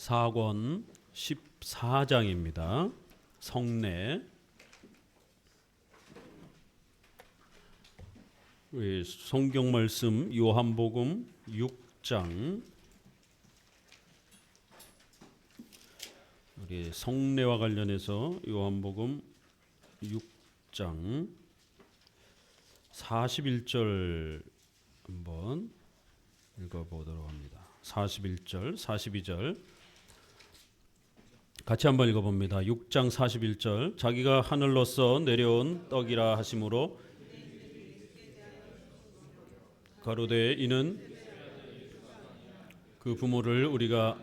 사권 14장입니다. 성례. 성경 말씀 요한복음 6장. 우리 성례와 관련해서 요한복음 6장 41절 한번 읽어보도록 합니다. 41절, 42절 같이 한번 읽어봅니다. 6장 41절. 자기가 하늘로서 내려온 떡이라 하심으로 가로되 이는 그 부모를 우리가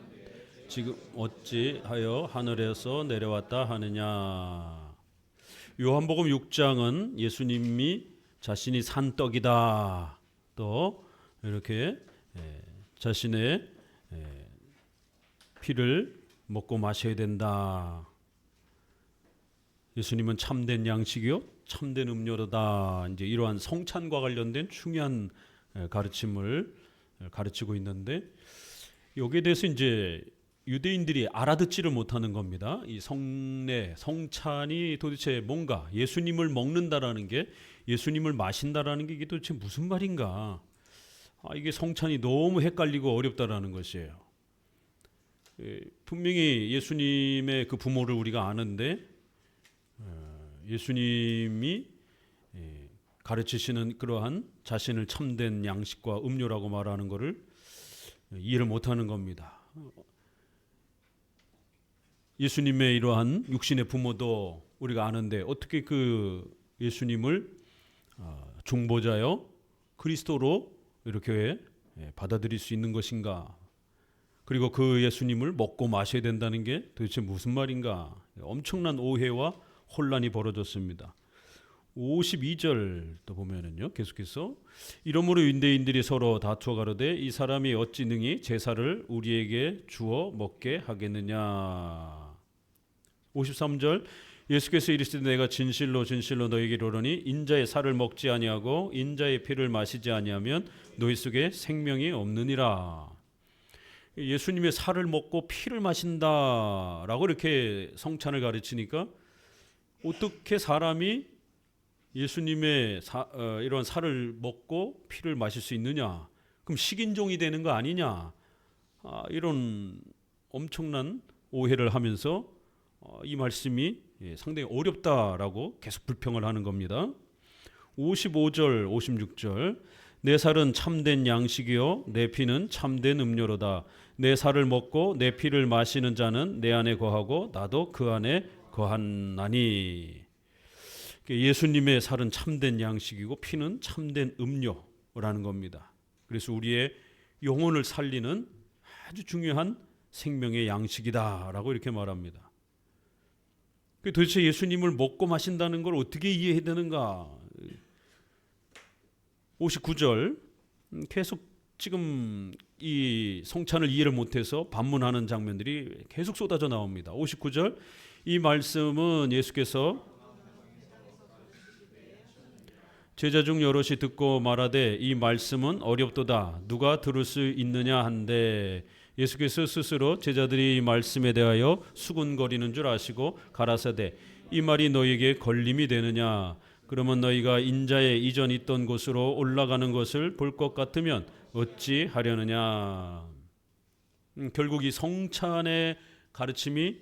지금 어찌하여 하늘에서 내려왔다 하느냐. 요한복음 6장은 예수님이 자신이 산 떡이다, 또 이렇게 자신의 피를 먹고 마셔야 된다. 예수님은 참된 양식이요 참된 음료로다. 이제 이러한 성찬과 관련된 중요한 가르침을 가르치고 있는데, 여기에 대해서 이제 유대인들이 알아듣지를 못하는 겁니다. 이 성례, 성찬이 도대체 뭔가, 예수님을 먹는다라는 게, 예수님을 마신다라는 게 이게 도대체 무슨 말인가? 이게 성찬이 너무 헷갈리고 어렵다라는 것이에요. 분명히 예수님의 그 부모를 우리가 아는데, 예수님이 가르치시는 그러한 자신을 참된 양식과 음료라고 말하는 것을 이해를 못하는 겁니다. 예수님의 이러한 육신의 부모도 우리가 아는데 어떻게 그 예수님을 중보자여 그리스도로 이렇게 받아들일 수 있는 것인가? 그리고 그 예수님을 먹고 마셔야 된다는 게 도대체 무슨 말인가? 엄청난 오해와 혼란이 벌어졌습니다. 52절 또 보면은요, 계속해서 이러므로 유대인들이 서로 다투어 가로되 이 사람이 어찌 능히 제사를 우리에게 주어 먹게 하겠느냐. 53절 예수께서 이르시되 내가 진실로 진실로 너희에게 이르노니 인자의 살을 먹지 아니하고 인자의 피를 마시지 아니하면 너희 속에 생명이 없느니라. 예수님의 살을 먹고 피를 마신다라고 이렇게 성찬을 가르치니까 어떻게 사람이 예수님의 이런 살을 먹고 피를 마실 수 있느냐? 그럼 식인종이 되는 거 아니냐? 이런 엄청난 오해를 하면서 이 말씀이 상당히 어렵다라고 계속 불평을 하는 겁니다. 55절, 56절 내 살은 참된 양식이요 내 피는 참된 음료로다. 내 살을 먹고 내 피를 마시는 자는 내 안에 거하고 나도 그 안에 거하나니. 예수님의 살은 참된 양식이고 피는 참된 음료라는 겁니다. 그래서 우리의 영혼을 살리는 아주 중요한 생명의 양식이다라고 이렇게 말합니다. 도대체 예수님을 먹고 마신다는 걸 어떻게 이해해야 되는가? 59절 계속 지금 이 성찬을 이해를 못해서 반문하는 장면들이 계속 쏟아져 나옵니다. 59절 이 말씀은 예수께서 제자 중 여럿이 듣고 말하되 이 말씀은 어렵도다 누가 들을 수 있느냐 한데, 예수께서 스스로 제자들이 이 말씀에 대하여 수군거리는 줄 아시고 가라사대 이 말이 너희에게 걸림이 되느냐? 그러면 너희가 인자의 이전 있던 곳으로 올라가는 것을 볼 것 같으면 어찌 하려느냐? 결국 이 성찬의 가르침이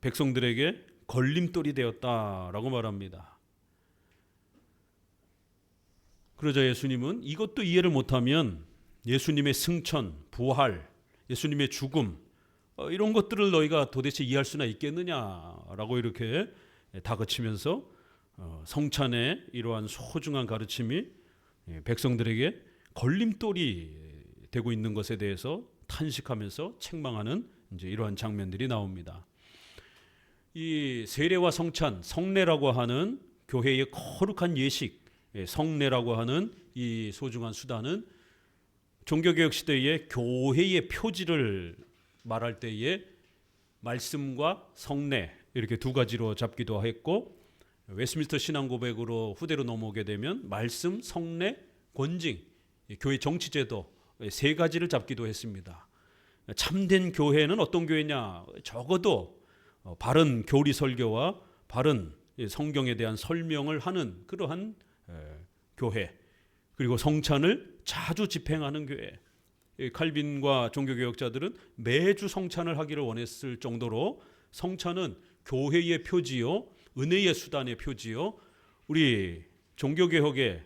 백성들에게 걸림돌이 되었다라고 말합니다. 그러자 예수님은 이것도 이해를 못하면 예수님의 승천, 부활, 예수님의 죽음 이런 것들을 너희가 도대체 이해할 수나 있겠느냐라고 이렇게 다그치면서 성찬의 이러한 소중한 가르침이 백성들에게 걸림돌이 되고 있는 것에 대해서 탄식하면서 책망하는 이제 이러한 장면들이 나옵니다. 이 세례와 성찬, 성례라고 하는 교회의 거룩한 예식, 성례라고 하는 이 소중한 수단은 종교개혁 시대의 교회의 표지를 말할 때에 말씀과 성례 이렇게 두 가지로 잡기도 했고, 웨스트민스터 신앙고백으로 후대로 넘어오게 되면 말씀, 성례, 권징, 교회 정치제도 세 가지를 잡기도 했습니다. 참된 교회는 어떤 교회냐? 적어도 바른 교리 설교와 바른 성경에 대한 설명을 하는 그러한 교회, 그리고 성찬을 자주 집행하는 교회. 칼빈과 종교개혁자들은 매주 성찬을 하기를 원했을 정도로 성찬은 교회의 표지요, 은혜의 수단의 표지요, 우리 종교개혁의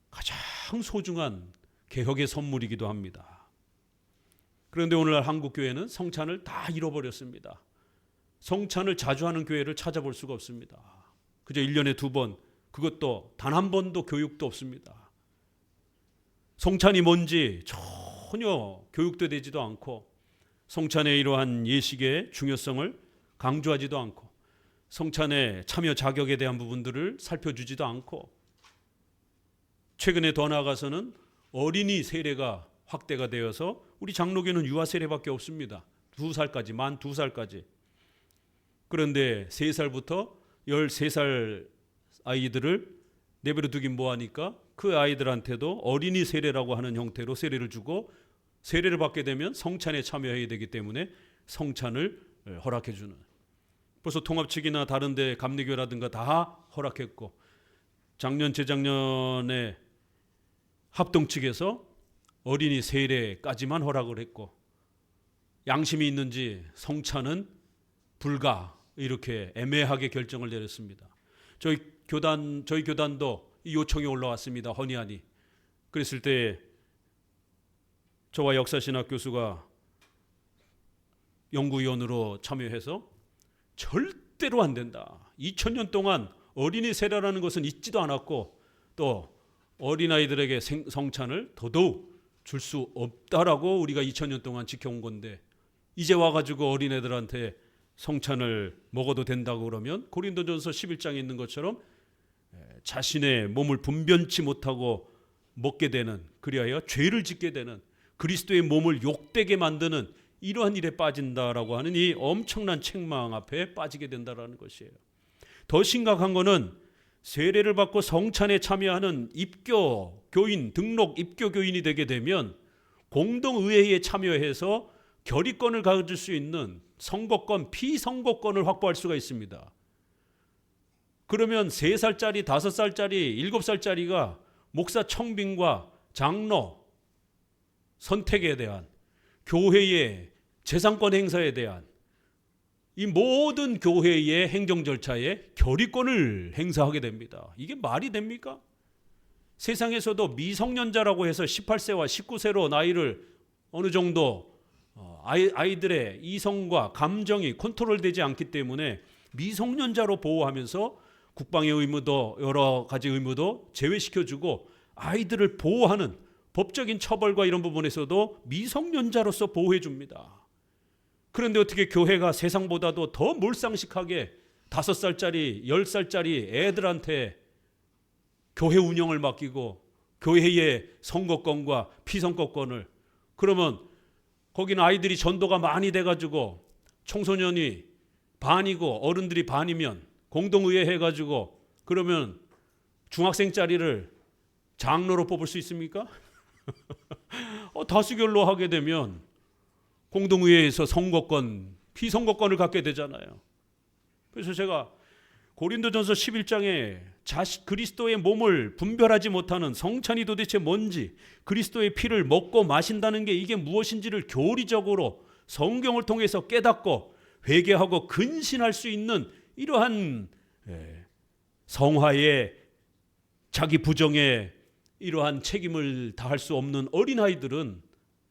가장 소중한 개혁의 선물이기도 합니다. 그런데 오늘날 한국교회는 성찬을 다 잃어버렸습니다. 성찬을 자주 하는 교회를 찾아볼 수가 없습니다. 그저 1년에 2번, 그것도 단 한 번도 교육도 없습니다. 성찬이 뭔지 전혀 교육도 되지도 않고, 성찬의 이러한 예식의 중요성을 강조하지도 않고, 성찬의 참여 자격에 대한 부분들을 살펴주지도 않고, 최근에 더 나아가서는 어린이 세례가 확대가 되어서 우리 장로교는 유아 세례밖에 없습니다. 2살까지, 만 2살까지. 그런데 3살부터 13살 아이들을 내버려 두긴 뭐하니까 그 아이들한테도 어린이 세례라고 하는 형태로 세례를 주고, 세례를 받게 되면 성찬에 참여해야 되기 때문에 성찬을 허락해 주는, 벌써 통합 측이나 다른 데 감리교라든가 다 허락했고, 작년 재작년에 합동 측에서 어린이 세례까지만 허락을 했고, 양심이 있는지 성찬은 불가, 이렇게 애매하게 결정을 내렸습니다. 저희 교단도 이 요청이 올라왔습니다. 허니하니. 그랬을 때 저와 역사신학 교수가 연구위원으로 참여해서 절대로 안 된다. 2000년 동안 어린이 세례라는 것은 있지도 않았고, 또 어린아이들에게 성찬을 더더욱 줄 수 없다라고 우리가 2000년 동안 지켜온 건데, 이제 와가지고 어린애들한테 성찬을 먹어도 된다고 그러면 고린도전서 11장에 있는 것처럼 자신의 몸을 분변치 못하고 먹게 되는, 그리하여 죄를 짓게 되는, 그리스도의 몸을 욕되게 만드는 이러한 일에 빠진다라고 하는 이 엄청난 책망 앞에 빠지게 된다라는 것이에요. 더 심각한 것은 세례를 받고 성찬에 참여하는 입교 교인, 등록 입교 교인이 되게 되면 공동의회에 참여해서 결의권을 가질 수 있는 선거권, 피선거권을 확보할 수가 있습니다. 그러면 3살짜리, 5살짜리, 7살짜리가 목사 청빙과 장로 선택에 대한, 교회의 재산권 행사에 대한 이 모든 교회의 행정 절차에 결의권을 행사하게 됩니다. 이게 말이 됩니까? 세상에서도 미성년자라고 해서 18세와 19세로 나이를 어느 정도 아이들의 이성과 감정이 컨트롤되지 않기 때문에 미성년자로 보호하면서 국방의 의무도, 여러 가지 의무도 제외시켜주고 아이들을 보호하는 법적인 처벌과 이런 부분에서도 미성년자로서 보호해 줍니다. 그런데 어떻게 교회가 세상보다도 더 몰상식하게 5살짜리, 10살짜리 애들한테 교회 운영을 맡기고 교회의 선거권과 피선거권을, 그러면 거기는 아이들이 전도가 많이 돼가지고 청소년이 반이고 어른들이 반이면 공동의회 해가지고 그러면 중학생짜리를 장로로 뽑을 수 있습니까? 다수결로 하게 되면 공동의회에서 선거권, 피선거권을 갖게 되잖아요. 그래서 제가 고린도전서 11장에 그리스도의 몸을 분별하지 못하는 성찬이 도대체 뭔지, 그리스도의 피를 먹고 마신다는 게 이게 무엇인지를 교리적으로 성경을 통해서 깨닫고 회개하고 근신할 수 있는 이러한 성화의 자기 부정에 이러한 책임을 다할 수 없는 어린아이들은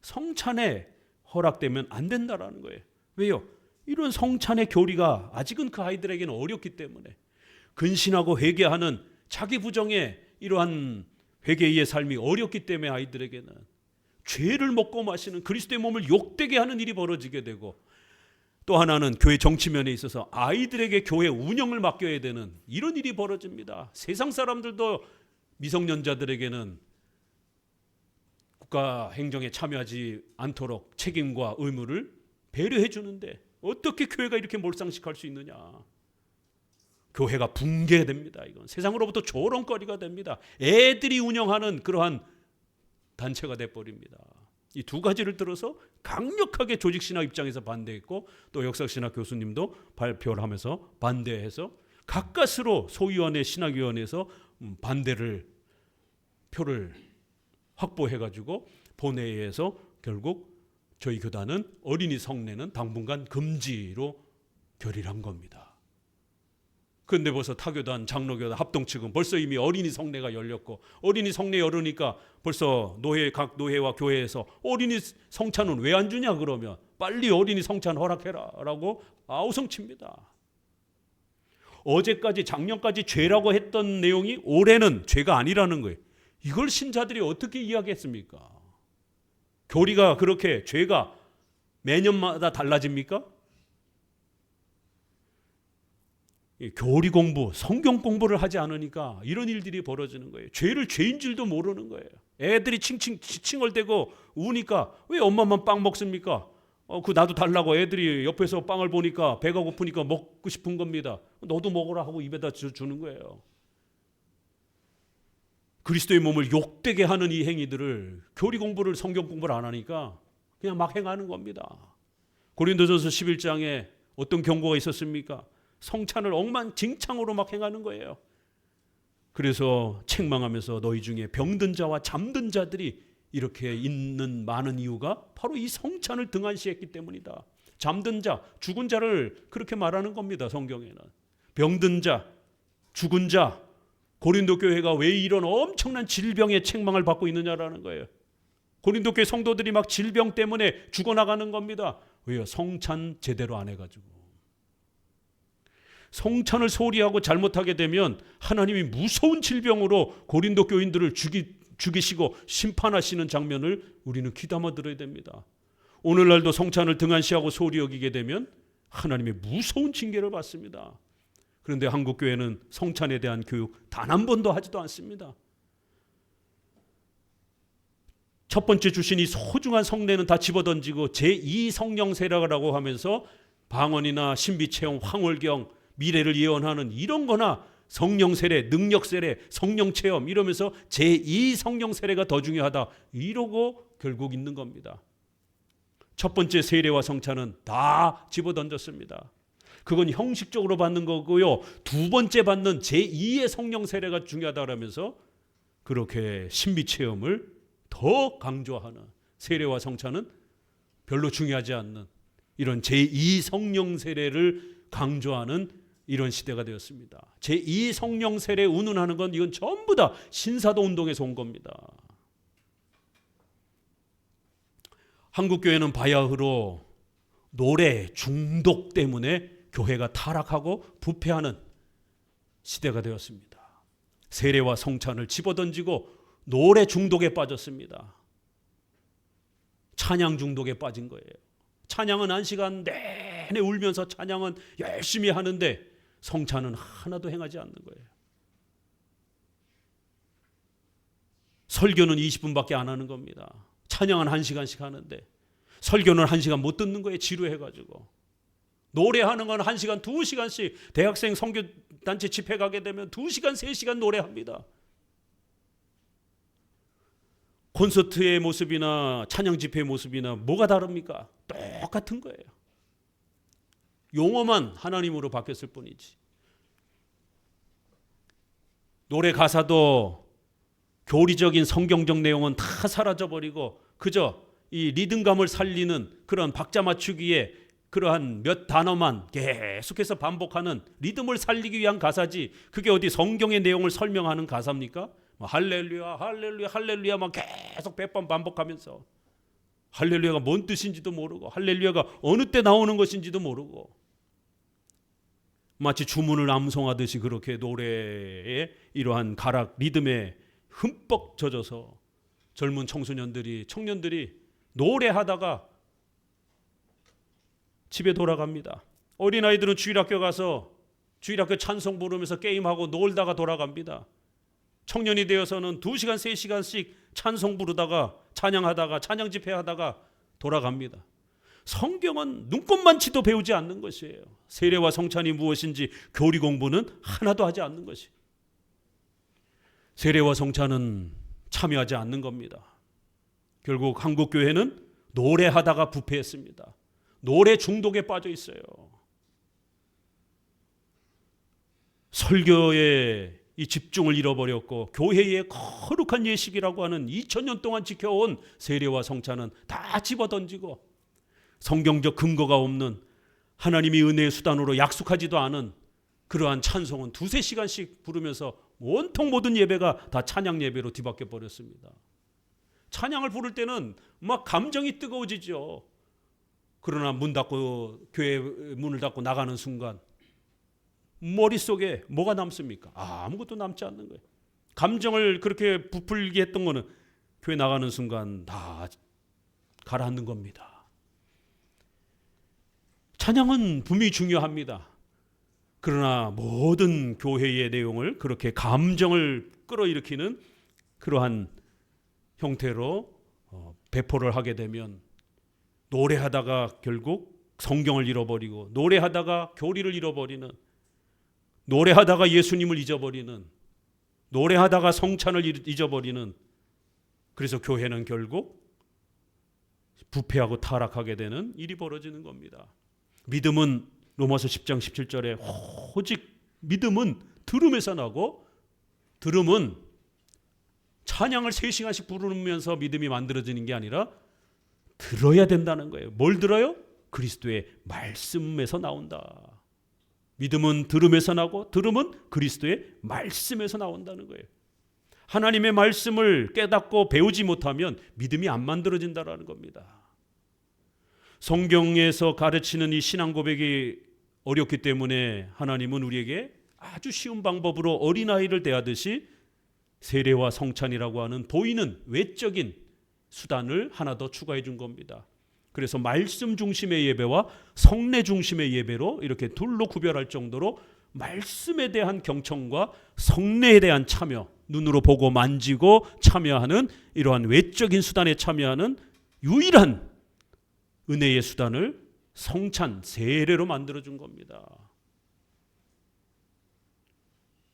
성찬에 허락되면 안 된다라는 거예요. 왜요? 이런 성찬의 교리가 아직은 그 아이들에게는 어렵기 때문에, 근신하고 회개하는 자기 부정의 이러한 회개의 삶이 어렵기 때문에 아이들에게는 죄를 먹고 마시는, 그리스도의 몸을 욕되게 하는 일이 벌어지게 되고, 또 하나는 교회 정치면에 있어서 아이들에게 교회 운영을 맡겨야 되는 이런 일이 벌어집니다. 세상 사람들도 미성년자들에게는 국가 행정에 참여하지 않도록 책임과 의무를 배려해 주는데 어떻게 교회가 이렇게 몰상식할 수 있느냐. 교회가 붕괴됩니다. 이건 세상으로부터 조롱거리가 됩니다. 애들이 운영하는 그러한 단체가 돼버립니다. 이 두 가지를 들어서 강력하게 조직신학 입장에서 반대했고 또 역사신학 교수님도 발표를 하면서 반대해서 가까스로 소위원회 신학위원회에서 반대를 표를 확보해가지고 본회의에서 결국 저희 교단은 어린이 성례는 당분간 금지로 결의를 한 겁니다. 그런데 벌써 타교단, 장로교단, 합동 측은 벌써 이미 어린이 성례가 열렸고 어린이 성례 열으니까 벌써 각 노회와 교회에서 어린이 성찬은 왜 안 주냐 그러면 빨리 어린이 성찬 허락해라 라고 아우성칩니다. 어제까지 작년까지 죄라고 했던 내용이 올해는 죄가 아니라는 거예요. 이걸 신자들이 어떻게 이야기했습니까? 교리가 그렇게 죄가 매년마다 달라집니까? 교리 공부, 성경 공부를 하지 않으니까 이런 일들이 벌어지는 거예요. 죄를 죄인 줄도 모르는 거예요. 애들이 칭얼대고 우니까 왜 엄마만 빵 먹습니까? 그 나도 달라고 애들이 옆에서 빵을 보니까 배가 고프니까 먹고 싶은 겁니다. 너도 먹으라 하고 입에다 주는 거예요. 그리스도의 몸을 욕되게 하는 이 행위들을 교리 공부를 성경 공부를 안 하니까 그냥 막 행하는 겁니다. 고린도전서 11장에 어떤 경고가 있었습니까? 성찬을 엉망진창으로 막 행하는 거예요. 그래서 책망하면서 너희 중에 병든 자와 잠든 자들이 이렇게 있는 많은 이유가 바로 이 성찬을 등한시했기 때문이다. 잠든 자, 죽은 자를 그렇게 말하는 겁니다. 성경에는. 병든 자, 죽은 자, 고린도 교회가 왜 이런 엄청난 질병의 책망을 받고 있느냐라는 거예요. 고린도 교회 성도들이 막 질병 때문에 죽어나가는 겁니다. 왜요? 성찬 제대로 안 해가지고. 성찬을 소홀히 하고 잘못하게 되면 하나님이 무서운 질병으로 고린도 교인들을 죽이시고 심판하시는 장면을 우리는 귀담아 들어야 됩니다. 오늘날도 성찬을 등한시하고 소홀히 여기게 되면 하나님의 무서운 징계를 받습니다. 그런데 한국 교회는 성찬에 대한 교육 단 한 번도 하지도 않습니다. 첫 번째 주신 이 소중한 성례는 다 집어던지고 제2성령 세례라고 하면서 방언이나 신비체험, 황홀경, 미래를 예언하는 이런 거나 성령 세례, 능력 세례, 성령 체험 이러면서 제2성령 세례가 더 중요하다 이러고 결국 있는 겁니다. 첫 번째 세례와 성찬은 다 집어던졌습니다. 그건 형식적으로 받는 거고요. 두 번째 받는 제2의 성령 세례가 중요하다라면서 그렇게 신비 체험을 더 강조하는 세례와 성찬은 별로 중요하지 않는 이런 제2성령 세례를 강조하는 이런 시대가 되었습니다. 제2성령 세례 운운하는 건 이건 전부 다 신사도 운동에서 온 겁니다. 한국교회는 바야흐로 노래 중독 때문에 교회가 타락하고 부패하는 시대가 되었습니다. 세례와 성찬을 집어던지고 노래 중독에 빠졌습니다. 찬양 중독에 빠진 거예요. 찬양은 1시간 내내 울면서 찬양은 열심히 하는데 성찬은 하나도 행하지 않는 거예요. 설교는 20분밖에 안 하는 겁니다. 찬양은 1시간씩 하는데 설교는 1시간 못 듣는 거예요. 지루해가지고. 노래하는 건 1시간, 2시간씩 대학생 선교단체 집회 가게 되면 2시간, 3시간 노래합니다. 콘서트의 모습이나 찬양 집회의 모습이나 뭐가 다릅니까? 똑같은 거예요. 용어만 하나님으로 바뀌었을 뿐이지. 노래 가사도 교리적인 성경적 내용은 다 사라져버리고 그저 이 리듬감을 살리는 그런 박자 맞추기에 그러한 몇 단어만 계속해서 반복하는 리듬을 살리기 위한 가사지 그게 어디 성경의 내용을 설명하는 가사입니까? 할렐루야 할렐루야 할렐루야 막 계속 100번 반복하면서 할렐루야가 뭔 뜻인지도 모르고 할렐루야가 어느 때 나오는 것인지도 모르고 마치 주문을 암송하듯이 그렇게 노래의 이러한 가락 리듬에 흠뻑 젖어서 젊은 청년들이 노래하다가 집에 돌아갑니다. 어린아이들은 주일학교 가서 주일학교 찬송 부르면서 게임하고 놀다가 돌아갑니다. 청년이 되어서는 2시간, 3시간씩 찬송 부르다가 찬양하다가 찬양 집회하다가 돌아갑니다. 성경은 눈꼽만치도 배우지 않는 것이에요. 세례와 성찬이 무엇인지 교리 공부는 하나도 하지 않는 것이에요. 세례와 성찬은 참여하지 않는 겁니다. 결국 한국 교회는 노래하다가 부패했습니다. 노래 중독에 빠져 있어요. 설교에 이 집중을 잃어버렸고 교회의 거룩한 예식이라고 하는 2000년 동안 지켜온 세례와 성찬은 다 집어던지고 성경적 근거가 없는 하나님이 은혜의 수단으로 약속하지도 않은 그러한 찬송은 2-3시간씩 부르면서 온통 모든 예배가 다 찬양 예배로 뒤바뀌어 버렸습니다. 찬양을 부를 때는 막 감정이 뜨거워지죠. 그러나 문 닫고 교회 문을 닫고 나가는 순간 머릿속에 뭐가 남습니까? 아무것도 남지 않는 거예요. 감정을 그렇게 부풀게 했던 거는 교회 나가는 순간 다 가라앉는 겁니다. 찬양은 분명히 중요합니다. 그러나 모든 교회의 내용을 그렇게 감정을 끌어일으키는 그러한 형태로 배포를 하게 되면 노래하다가 결국 성경을 잃어버리고 노래하다가 교리를 잃어버리는, 노래하다가 예수님을 잊어버리는, 노래하다가 성찬을 잊어버리는, 그래서 교회는 결국 부패하고 타락하게 되는 일이 벌어지는 겁니다. 믿음은 로마서 10장 17절에 오직 믿음은 들음에서 나고, 들음은 찬양을 3시간씩 부르면서 믿음이 만들어지는 게 아니라 들어야 된다는 거예요. 뭘 들어요? 그리스도의 말씀에서 나온다. 믿음은 들음에서 나고 들음은 그리스도의 말씀에서 나온다는 거예요. 하나님의 말씀을 깨닫고 배우지 못하면 믿음이 안 만들어진다는 겁니다. 성경에서 가르치는 이 신앙 고백이 어렵기 때문에 하나님은 우리에게 아주 쉬운 방법으로 어린아이를 대하듯이 세례와 성찬이라고 하는 보이는 외적인 수단을 하나 더 추가해 준 겁니다. 그래서 말씀 중심의 예배와 성례 중심의 예배로 이렇게 둘로 구별할 정도로 말씀에 대한 경청과 성례에 대한 참여, 눈으로 보고 만지고 참여하는 이러한 외적인 수단에 참여하는 유일한 은혜의 수단을 성찬, 세례로 만들어준 겁니다.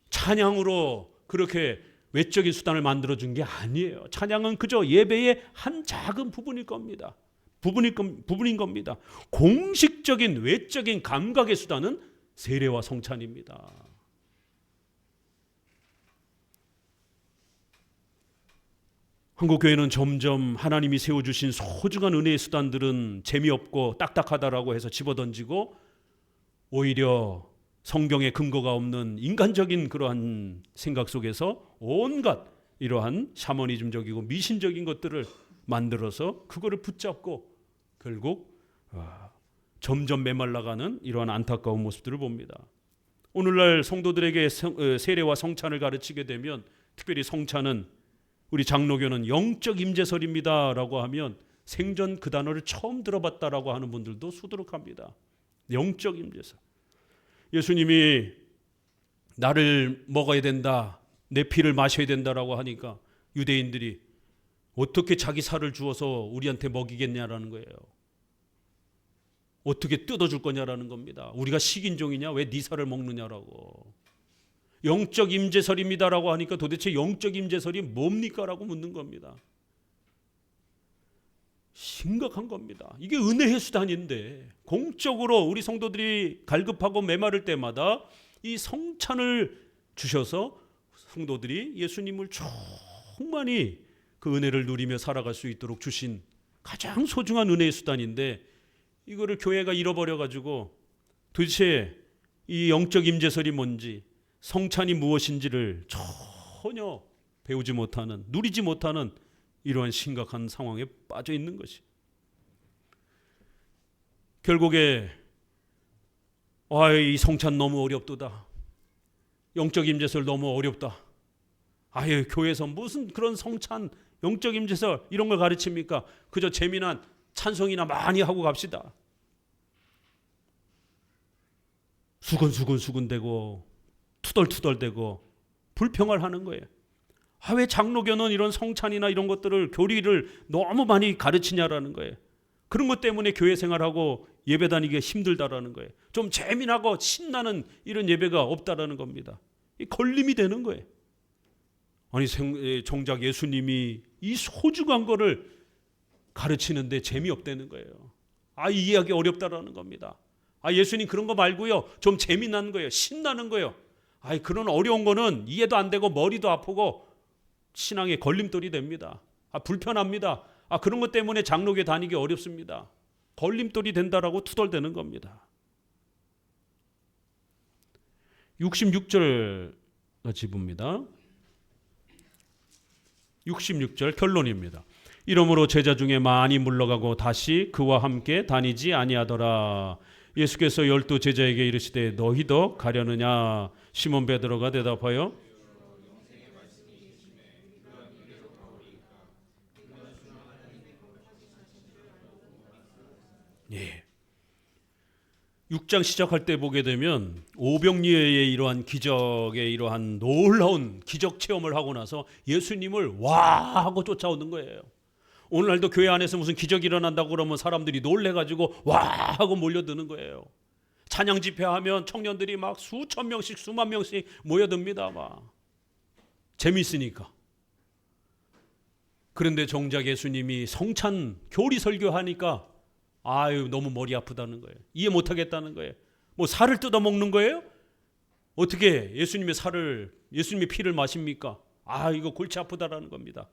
찬양으로 그렇게 외적인 수단을 만들어준 게 아니에요. 찬양은 그저 예배의 한 작은 부분일 겁니다. 부분인 겁니다. 공식적인 외적인 감각의 수단은 세례와 성찬입니다. 한국교회는 점점 하나님이 세워주신 소중한 은혜의 수단들은 재미없고 딱딱하다라고 해서 집어던지고 오히려 성경에 근거가 없는 인간적인 그러한 생각 속에서 온갖 이러한 샤머니즘적이고 미신적인 것들을 만들어서 그거를 붙잡고 결국 점점 메말라가는 이러한 안타까운 모습들을 봅니다. 오늘날 성도들에게 세례와 성찬을 가르치게 되면, 특별히 성찬은 우리 장로교는 영적 임재설입니다라고 하면 생전 그 단어를 처음 들어봤다라고 하는 분들도 수두룩합니다. 영적 임재설. 예수님이 나를 먹어야 된다, 내 피를 마셔야 된다라고 하니까 유대인들이 어떻게 자기 살을 주어서 우리한테 먹이겠냐라는 거예요. 어떻게 뜯어줄 거냐라는 겁니다. 우리가 식인종이냐? 왜 네 살을 먹느냐라고. 영적 임재설입니다라고 하니까 도대체 영적 임재설이 뭡니까? 라고 묻는 겁니다. 심각한 겁니다. 이게 은혜의 수단인데 공적으로 우리 성도들이 갈급하고 메마를 때마다 이 성찬을 주셔서 성도들이 예수님을 충만히 그 은혜를 누리며 살아갈 수 있도록 주신 가장 소중한 은혜의 수단인데, 이거를 교회가 잃어버려가지고 도대체 이 영적 임재설이 뭔지, 성찬이 무엇인지를 전혀 배우지 못하는, 누리지 못하는 이러한 심각한 상황에 빠져 있는 것이. 결국에 이 성찬 너무 어렵도다, 영적 임재설 너무 어렵다, 교회에서 무슨 그런 성찬, 영적 임재설 이런 걸 가르칩니까? 그저 재미난 찬송이나 많이 하고 갑시다. 수근수근대고 투덜투덜대고 불평을 하는 거예요. 왜 장로교는 이런 성찬이나 이런 것들을, 교리를 너무 많이 가르치냐라는 거예요. 그런 것 때문에 교회 생활하고 예배 다니기가 힘들다라는 거예요. 좀 재미나고 신나는 이런 예배가 없다라는 겁니다. 이 걸림이 되는 거예요. 아니 정작 예수님이 이 소중한 거를 가르치는데 재미없다는 거예요. 이해하기 어렵다라는 겁니다. 예수님 그런 거 말고요, 좀 재미나는 거예요. 신나는 거예요. 그런 어려운 거는 이해도 안 되고 머리도 아프고 신앙의 걸림돌이 됩니다. 불편합니다. 그런 것 때문에 장로교 다니기 어렵습니다. 걸림돌이 된다라고 투덜대는 겁니다. 66절 같이 봅니다. 66절 결론입니다. 이러므로 제자 중에 많이 물러가고 다시 그와 함께 다니지 아니하더라. 예수께서 12 제자에게 이르시되 너희도 가려느냐? 시몬 베드로가 대답하여 예. 6장 시작할 때 보게 되면 오병이어의 이러한 기적의 이러한 놀라운 기적 체험을 하고 나서 예수님을 와 하고 쫓아오는 거예요. 오늘날도 교회 안에서 무슨 기적이 일어난다고 그러면 사람들이 놀래가지고 와 하고 몰려드는 거예요. 찬양 집회하면 청년들이 막 수천 명씩 수만 명씩 모여듭니다. 막 재미있으니까. 그런데 정작 예수님이 성찬 교리 설교하니까 너무 머리 아프다는 거예요. 이해 못하겠다는 거예요. 뭐 살을 뜯어 먹는 거예요? 어떻게 예수님의 피를 마십니까? 이거 골치 아프다라는 겁니다.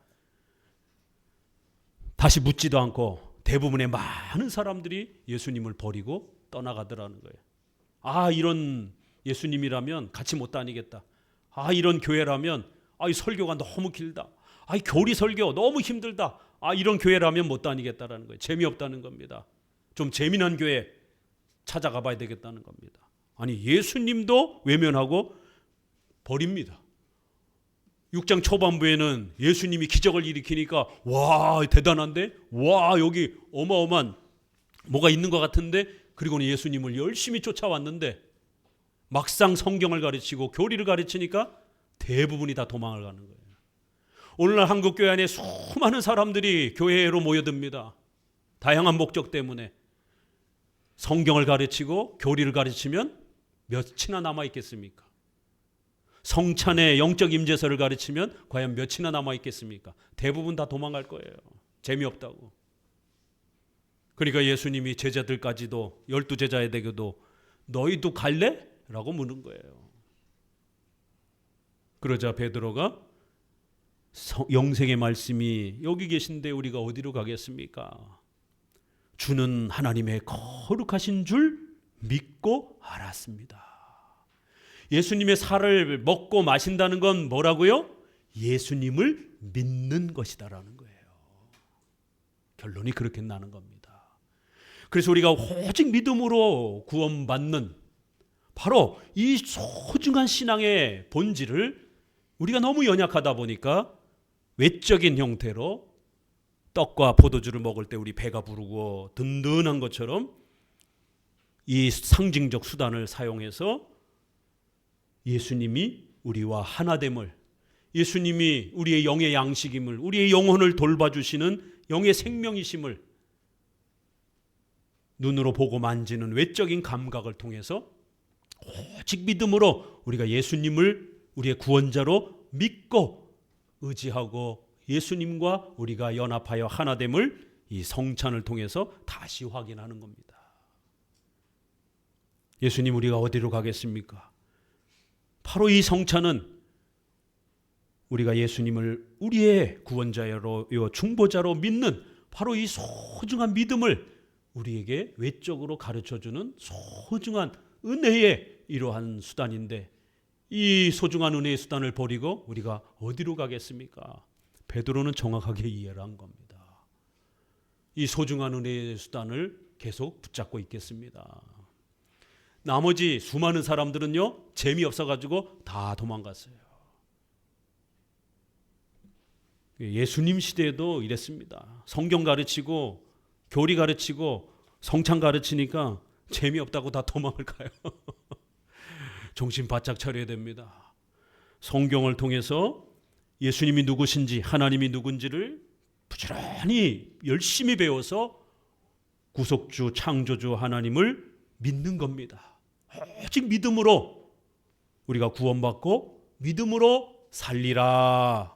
다시 묻지도 않고 대부분의 많은 사람들이 예수님을 버리고 떠나가더라는 거예요. 이런 예수님이라면 같이 못 다니겠다. 이런 교회라면 이 설교가 너무 길다. 이 교리 설교 너무 힘들다. 이런 교회라면 못 다니겠다라는 거예요. 재미없다는 겁니다. 좀 재미난 교회 찾아가 봐야 되겠다는 겁니다. 예수님도 외면하고 버립니다. 6장 초반부에는 예수님이 기적을 일으키니까 와 대단한데, 와 여기 어마어마한 뭐가 있는 것 같은데, 그리고는 예수님을 열심히 쫓아왔는데 막상 성경을 가르치고 교리를 가르치니까 대부분이 다 도망을 가는 거예요. 오늘날 한국교회 안에 수많은 사람들이 교회로 모여듭니다. 다양한 목적 때문에. 성경을 가르치고 교리를 가르치면 몇이나 남아있겠습니까? 성찬의 영적 임재서를 가르치면 과연 몇이나 남아있겠습니까? 대부분 다 도망갈 거예요. 재미없다고. 그러니까 예수님이 제자들까지도 12 제자에게도 너희도 갈래? 라고 묻는 거예요. 그러자 베드로가 영생의 말씀이 여기 계신데 우리가 어디로 가겠습니까? 주는 하나님의 거룩하신 줄 믿고 알았습니다. 예수님의 살을 먹고 마신다는 건 뭐라고요? 예수님을 믿는 것이다라는 거예요. 결론이 그렇게 나는 겁니다. 그래서 우리가 오직 믿음으로 구원받는 바로 이 소중한 신앙의 본질을 우리가 너무 연약하다 보니까 외적인 형태로 떡과 포도주를 먹을 때 우리 배가 부르고 든든한 것처럼 이 상징적 수단을 사용해서 예수님이 우리와 하나됨을, 예수님이 우리의 영의 양식임을, 우리의 영혼을 돌봐주시는 영의 생명이심을 눈으로 보고 만지는 외적인 감각을 통해서 오직 믿음으로 우리가 예수님을 우리의 구원자로 믿고 의지하고 예수님과 우리가 연합하여 하나됨을 이 성찬을 통해서 다시 확인하는 겁니다. 예수님 우리가 어디로 가겠습니까? 바로 이 성찬은 우리가 예수님을 우리의 구원자로 중보자로 믿는 바로 이 소중한 믿음을 우리에게 외적으로 가르쳐주는 소중한 은혜의 이러한 수단인데, 이 소중한 은혜의 수단을 버리고 우리가 어디로 가겠습니까? 베드로는 정확하게 이해를 한 겁니다. 이 소중한 은혜의 수단을 계속 붙잡고 있겠습니다. 나머지 수많은 사람들은요, 재미없어가지고 다 도망갔어요. 예수님 시대에도 이랬습니다. 성경 가르치고 교리 가르치고 성찬 가르치니까 재미없다고 다 도망을 가요. 정신 바짝 차려야 됩니다. 성경을 통해서 예수님이 누구신지, 하나님이 누군지를 부지런히 열심히 배워서 구속주, 창조주 하나님을 믿는 겁니다. 오직 믿음으로 우리가 구원받고 믿음으로 살리라.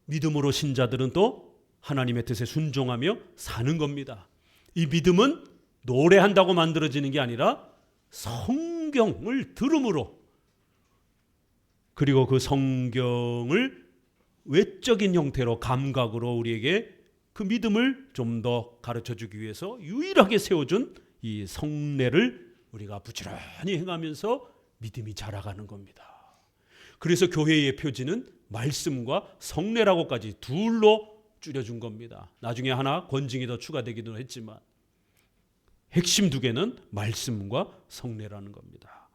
믿음으로 신자들은 또 하나님의 뜻에 순종하며 사는 겁니다. 이 믿음은 노래한다고 만들어지는 게 아니라 성경을 들음으로, 그리고 그 성경을 외적인 형태로 감각으로 우리에게 그 믿음을 좀 더 가르쳐 주기 위해서 유일하게 세워준 이 성례를 우리가 부지런히 행하면서 믿음이 자라가는 겁니다. 그래서 교회의 표지는 말씀과 성례라고까지 둘로 줄여준 겁니다. 나중에 하나 권징이 더 추가되기도 했지만 핵심 두 개는 말씀과 성례라는 겁니다.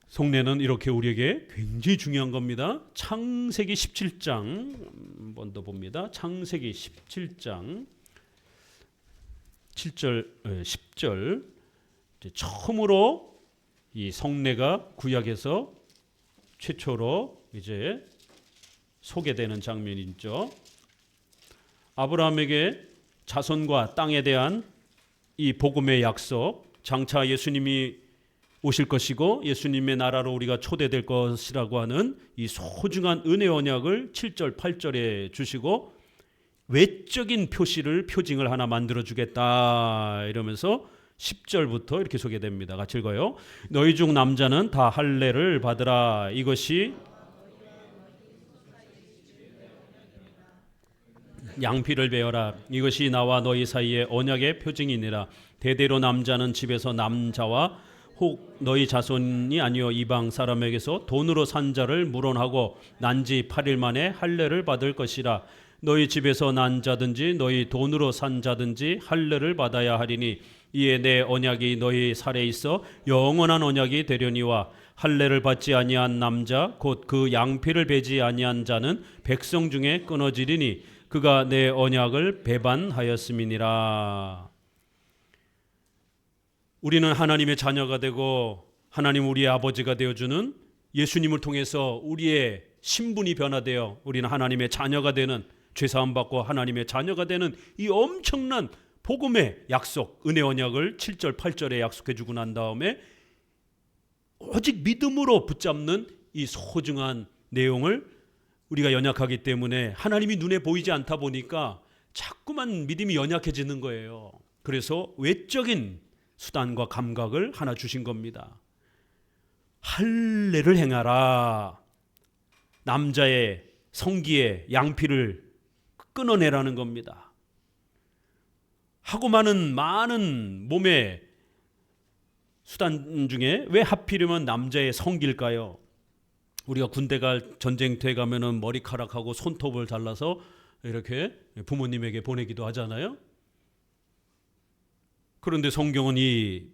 성례는 이렇게 우리에게 굉장히 중요한 겁니다. 창세기 17장 한 번 더 봅니다. 창세기 17장 7절 10절 처음으로 이 성례가 구약에서 최초로 이제 소개되는 장면이죠. 아브라함에게 자손과 땅에 대한 이 복음의 약속, 장차 예수님이 오실 것이고 예수님의 나라로 우리가 초대될 것이라고 하는 이 소중한 은혜 언약을 7절 8절에 주시고 외적인 표시를, 표징을 하나 만들어주겠다 이러면서 10절부터 이렇게 소개됩니다. 같이 읽어요. 너희 중 남자는 다 할례를 받으라. 이것이 양피를 베어라. 이것이 나와 너희 사이의 언약의 표징이니라. 대대로 남자는 집에서 남자와 혹 너희 자손이 아니요 이방 사람에게서 돈으로 산 자를 물원하고 난지 8일 만에 할례를 받을 것이라. 너희 집에서 난 자든지 너희 돈으로 산 자든지 할례를 받아야 하리니 이에 내 언약이 너희 살에 있어 영원한 언약이 되려니와 할례를 받지 아니한 남자 곧 그 양피를 베지 아니한 자는 백성 중에 끊어지리니 그가 내 언약을 배반하였음이니라. 우리는 하나님의 자녀가 되고 하나님 우리의 아버지가 되어주는 예수님을 통해서 우리의 신분이 변화되어 우리는 하나님의 자녀가 되는, 죄사함 받고 하나님의 자녀가 되는 이 엄청난 복음의 약속, 은혜 언약을 7절 8절에 약속해 주고 난 다음에 오직 믿음으로 붙잡는 이 소중한 내용을 우리가 연약하기 때문에 하나님이 눈에 보이지 않다 보니까 자꾸만 믿음이 연약해지는 거예요. 그래서 외적인 수단과 감각을 하나 주신 겁니다. 할례를 행하라. 남자의 성기의 양피를 끊어내라는 겁니다. 하고 많은 몸의 수단 중에 왜 하필이면 남자의 성기일까요? 우리가 군대 갈 전쟁터에 가면은 머리카락하고 손톱을 잘라서 이렇게 부모님에게 보내기도 하잖아요. 그런데 성경은 이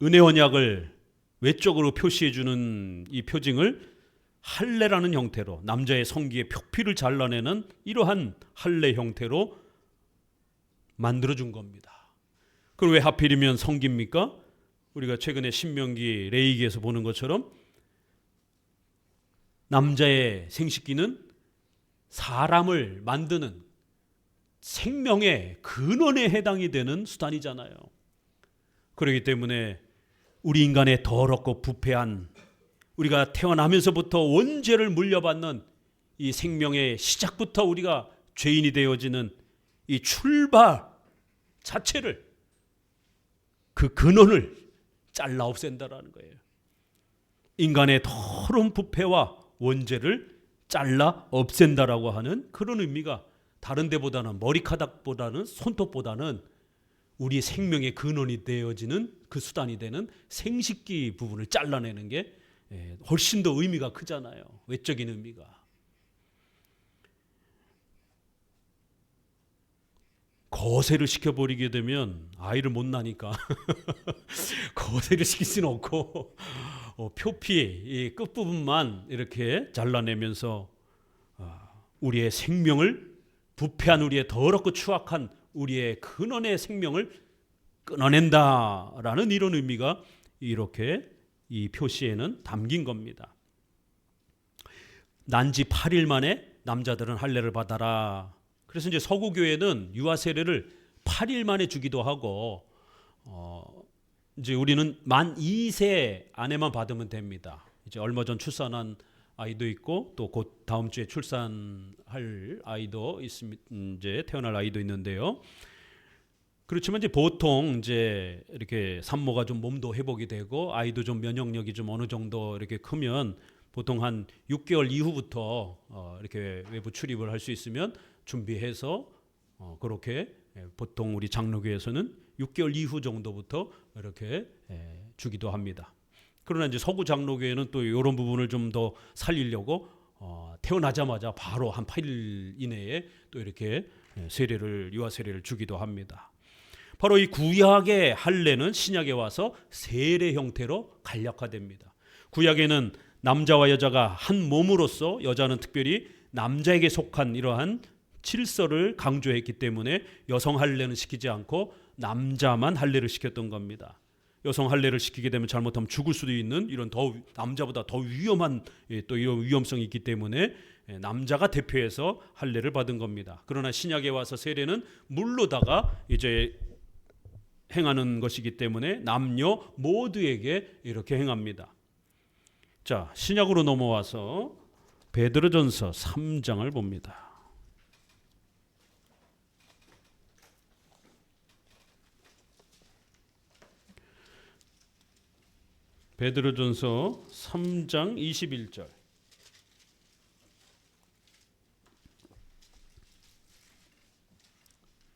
은혜 언약을 외적으로 표시해 주는 이 표징을 할례라는 형태로, 남자의 성기의 표피를 잘라내는 이러한 할례 형태로 만들어 준 겁니다. 그럼 왜 하필이면 성기입니까? 우리가 최근에 신명기 레위기에서 보는 것처럼 남자의 생식기는 사람을 만드는 생명의 근원에 해당이 되는 수단이잖아요. 그렇기 때문에 우리 인간의 더럽고 부패한, 우리가 태어나면서부터 원죄를 물려받는 이 생명의 시작부터 우리가 죄인이 되어지는 이 출발 자체를, 그 근원을 잘라 없앤다라는 거예요. 인간의 더러운 부패와 원죄를 잘라 없앤다라고 하는 그런 의미가 다른 데보다는, 머리카락보다는, 손톱보다는 우리 생명의 근원이 되어지는 그 수단이 되는 생식기 부분을 잘라내는 게 훨씬 더 의미가 크잖아요. 외적인 의미가. 거세를 시켜버리게 되면 아이를 못 낳으니까 거세를 시킬 수는 없고 표피 이 끝부분만 이렇게 잘라내면서 우리의 생명을, 부패한 우리의 더럽고 추악한 우리의 근원의 생명을 끊어낸다라는 이런 의미가 이렇게 이 표시에는 담긴 겁니다. 난지 8일 만에 남자들은 할례를 받아라. 그래서 이제 서구 교회는 유아 세례를 8일 만에 주기도 하고, 이제 우리는 만 2세 안에만 받으면 됩니다. 이제 얼마 전 출산한 아이도 있고 또 곧 다음 주에 출산할 아이도 있습니다. 이제 태어날 아이도 있는데요. 그렇지만 이제 보통 이제 이렇게 산모가 좀 몸도 회복이 되고 아이도 좀 면역력이 좀 어느 정도 이렇게 크면 보통 한 6개월 이후부터 이렇게 외부 출입을 할 수 있으면 준비해서 그렇게 보통 우리 장로교에서는 6개월 이후 정도부터 이렇게 주기도 합니다. 그러나 이제 서구 장로교회는 또 이런 부분을 좀 더 살리려고 태어나자마자 바로 한 8일 이내에 또 이렇게 유아 세례를 주기도 합니다. 바로 이 구약의 할례는 신약에 와서 세례 형태로 간략화됩니다. 구약에는 남자와 여자가 한 몸으로서 여자는 특별히 남자에게 속한 이러한 질서를 강조했기 때문에 여성 할례는 시키지 않고 남자만 할례를 시켰던 겁니다. 여성 할례를 시키게 되면 잘못하면 죽을 수도 있는 이런 남자보다 더 위험한 또 이런 위험성이 있기 때문에 남자가 대표해서 할례를 받은 겁니다. 그러나 신약에 와서 세례는 물로다가 이제 행하는 것이기 때문에 남녀 모두에게 이렇게 행합니다. 자, 신약으로 넘어와서 베드로전서 3장을 봅니다. 베드로전서 3장 21절.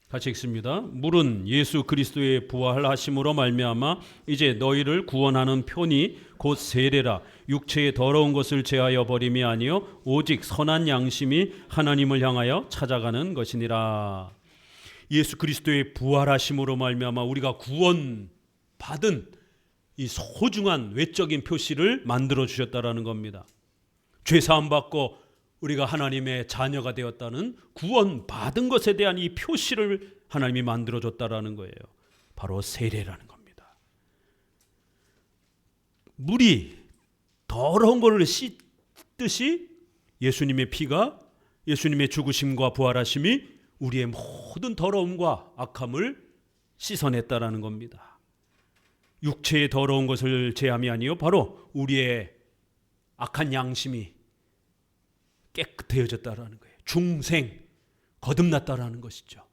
같이 읽습니다. 물은 예수 그리스도의 부활하심으로 말미암아 이제 너희를 구원하는 편이 곧 세례라. 육체의 더러운 것을 제하여 버림이 아니요 오직 선한 양심이 하나님을 향하여 찾아가는 것이니라. 예수 그리스도의 부활하심으로 말미암아 우리가 구원받은 이 소중한 외적인 표시를 만들어 주셨다라는 겁니다. 죄 사함 받고 우리가 하나님의 자녀가 되었다는 구원받은 것에 대한 이 표시를 하나님이 만들어 줬다라는 거예요. 바로 세례라는 겁니다. 물이 더러운 것을 씻듯이 예수님의 피가, 예수님의 죽으심과 부활하심이 우리의 모든 더러움과 악함을 씻어냈다라는 겁니다. 육체의 더러운 것을 제함이 아니요 바로 우리의 악한 양심이 깨끗해졌다라는 거예요. 중생, 거듭났다라는 것이죠.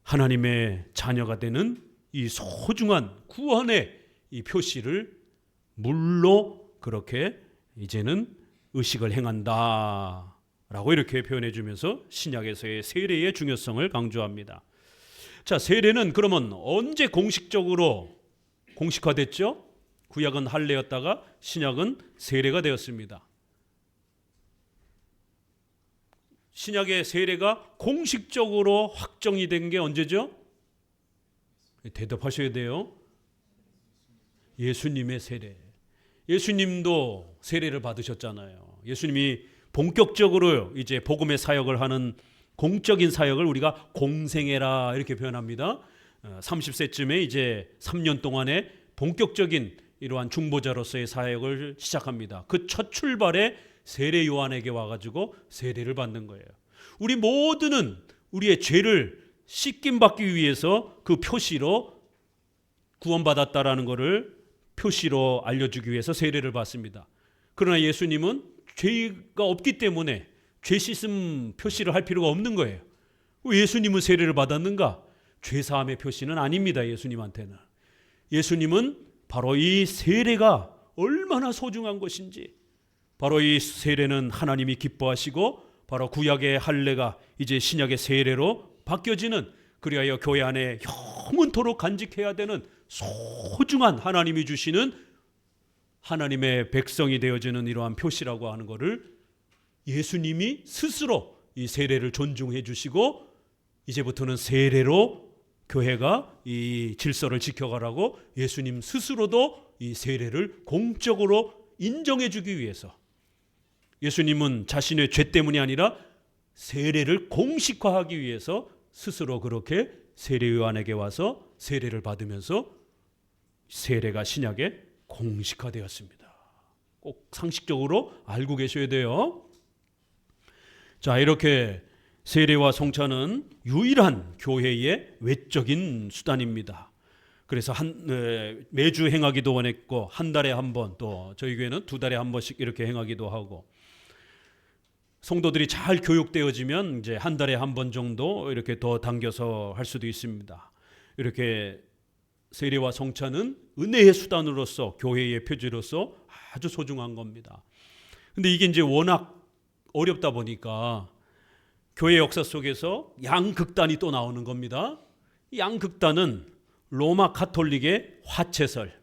하나님의 자녀가 되는 이 소중한 구원의 이 표시를 물로 그렇게 이제는 의식을 행한다라고 이렇게 표현해 주면서 신약에서의 세례의 중요성을 강조합니다. 자, 세례는 그러면 언제 공식화됐죠? 구약은 할례였다가 신약은 세례가 되었습니다. 신약의 세례가 공식적으로 확정이 된 게 언제죠? 대답하셔야 돼요. 예수님의 세례. 예수님도 세례를 받으셨잖아요. 예수님이 본격적으로 이제 복음의 사역을 하는 공적인 사역을 우리가 공생애라 이렇게 표현합니다. 30세쯤에 이제 3년 동안의 본격적인 이러한 중보자로서의 사역을 시작합니다. 그 첫 출발에 세례 요한에게 와가지고 세례를 받는 거예요. 우리 모두는 우리의 죄를 씻김 받기 위해서 그 표시로 구원받았다라는 것을 표시로 알려주기 위해서 세례를 받습니다. 그러나 예수님은 죄가 없기 때문에 죄 씻음 표시를 할 필요가 없는 거예요. 왜 예수님은 세례를 받았는가? 죄사함의 표시는 아닙니다. 예수님한테는. 예수님은 바로 이 세례가 얼마나 소중한 것인지, 바로 이 세례는 하나님이 기뻐하시고 바로 구약의 할례가 이제 신약의 세례로 바뀌어지는, 그리하여 교회 안에 영원토록 간직해야 되는 소중한 하나님이 주시는 하나님의 백성이 되어지는 이러한 표시라고 하는 것을 예수님이 스스로 이 세례를 존중해 주시고 이제부터는 세례로 교회가 이 질서를 지켜가라고 예수님 스스로도 이 세례를 공적으로 인정해 주기 위해서, 예수님은 자신의 죄 때문이 아니라 세례를 공식화하기 위해서 스스로 그렇게 세례요한에게 와서 세례를 받으면서 세례가 신약에 공식화되었습니다. 꼭 상식적으로 알고 계셔야 돼요. 자, 이렇게 세례와 성찬은 유일한 교회의 외적인 수단입니다. 그래서 매주 행하기도 원했고 한 달에 한 번, 또 저희 교회는 2달에 한 번씩 이렇게 행하기도 하고, 성도들이 잘 교육되어지면 이제 한 달에 한 번 정도 이렇게 더 당겨서 할 수도 있습니다. 이렇게 세례와 성찬은 은혜의 수단으로서 교회의 표지로서 아주 소중한 겁니다. 근데 이게 이제 워낙 어렵다 보니까 교회 역사 속에서 양극단이 또 나오는 겁니다. 이 양극단은 로마 가톨릭의 화채설.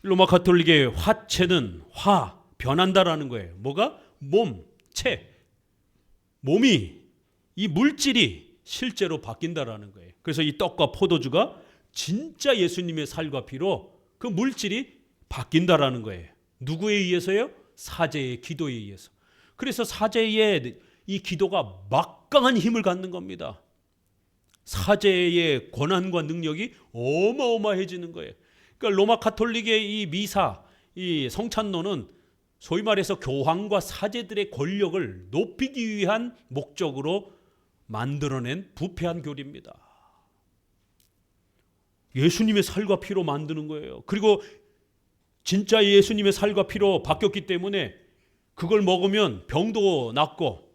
로마 가톨릭의 화채는 변한다라는 거예요. 뭐가? 채. 몸이, 이 물질이 실제로 바뀐다라는 거예요. 그래서 이 떡과 포도주가 진짜 예수님의 살과 피로 그 물질이 바뀐다라는 거예요. 누구에 의해서요? 사제의 기도에 의해서. 그래서 사제의 이 기도가 막강한 힘을 갖는 겁니다. 사제의 권한과 능력이 어마어마해지는 거예요. 그러니까 로마 가톨릭의 이 미사, 이 성찬로는 소위 말해서 교황과 사제들의 권력을 높이기 위한 목적으로 만들어낸 부패한 교리입니다. 예수님의 살과 피로 만드는 거예요. 그리고 진짜 예수님의 살과 피로 바뀌었기 때문에 그걸 먹으면 병도 낫고,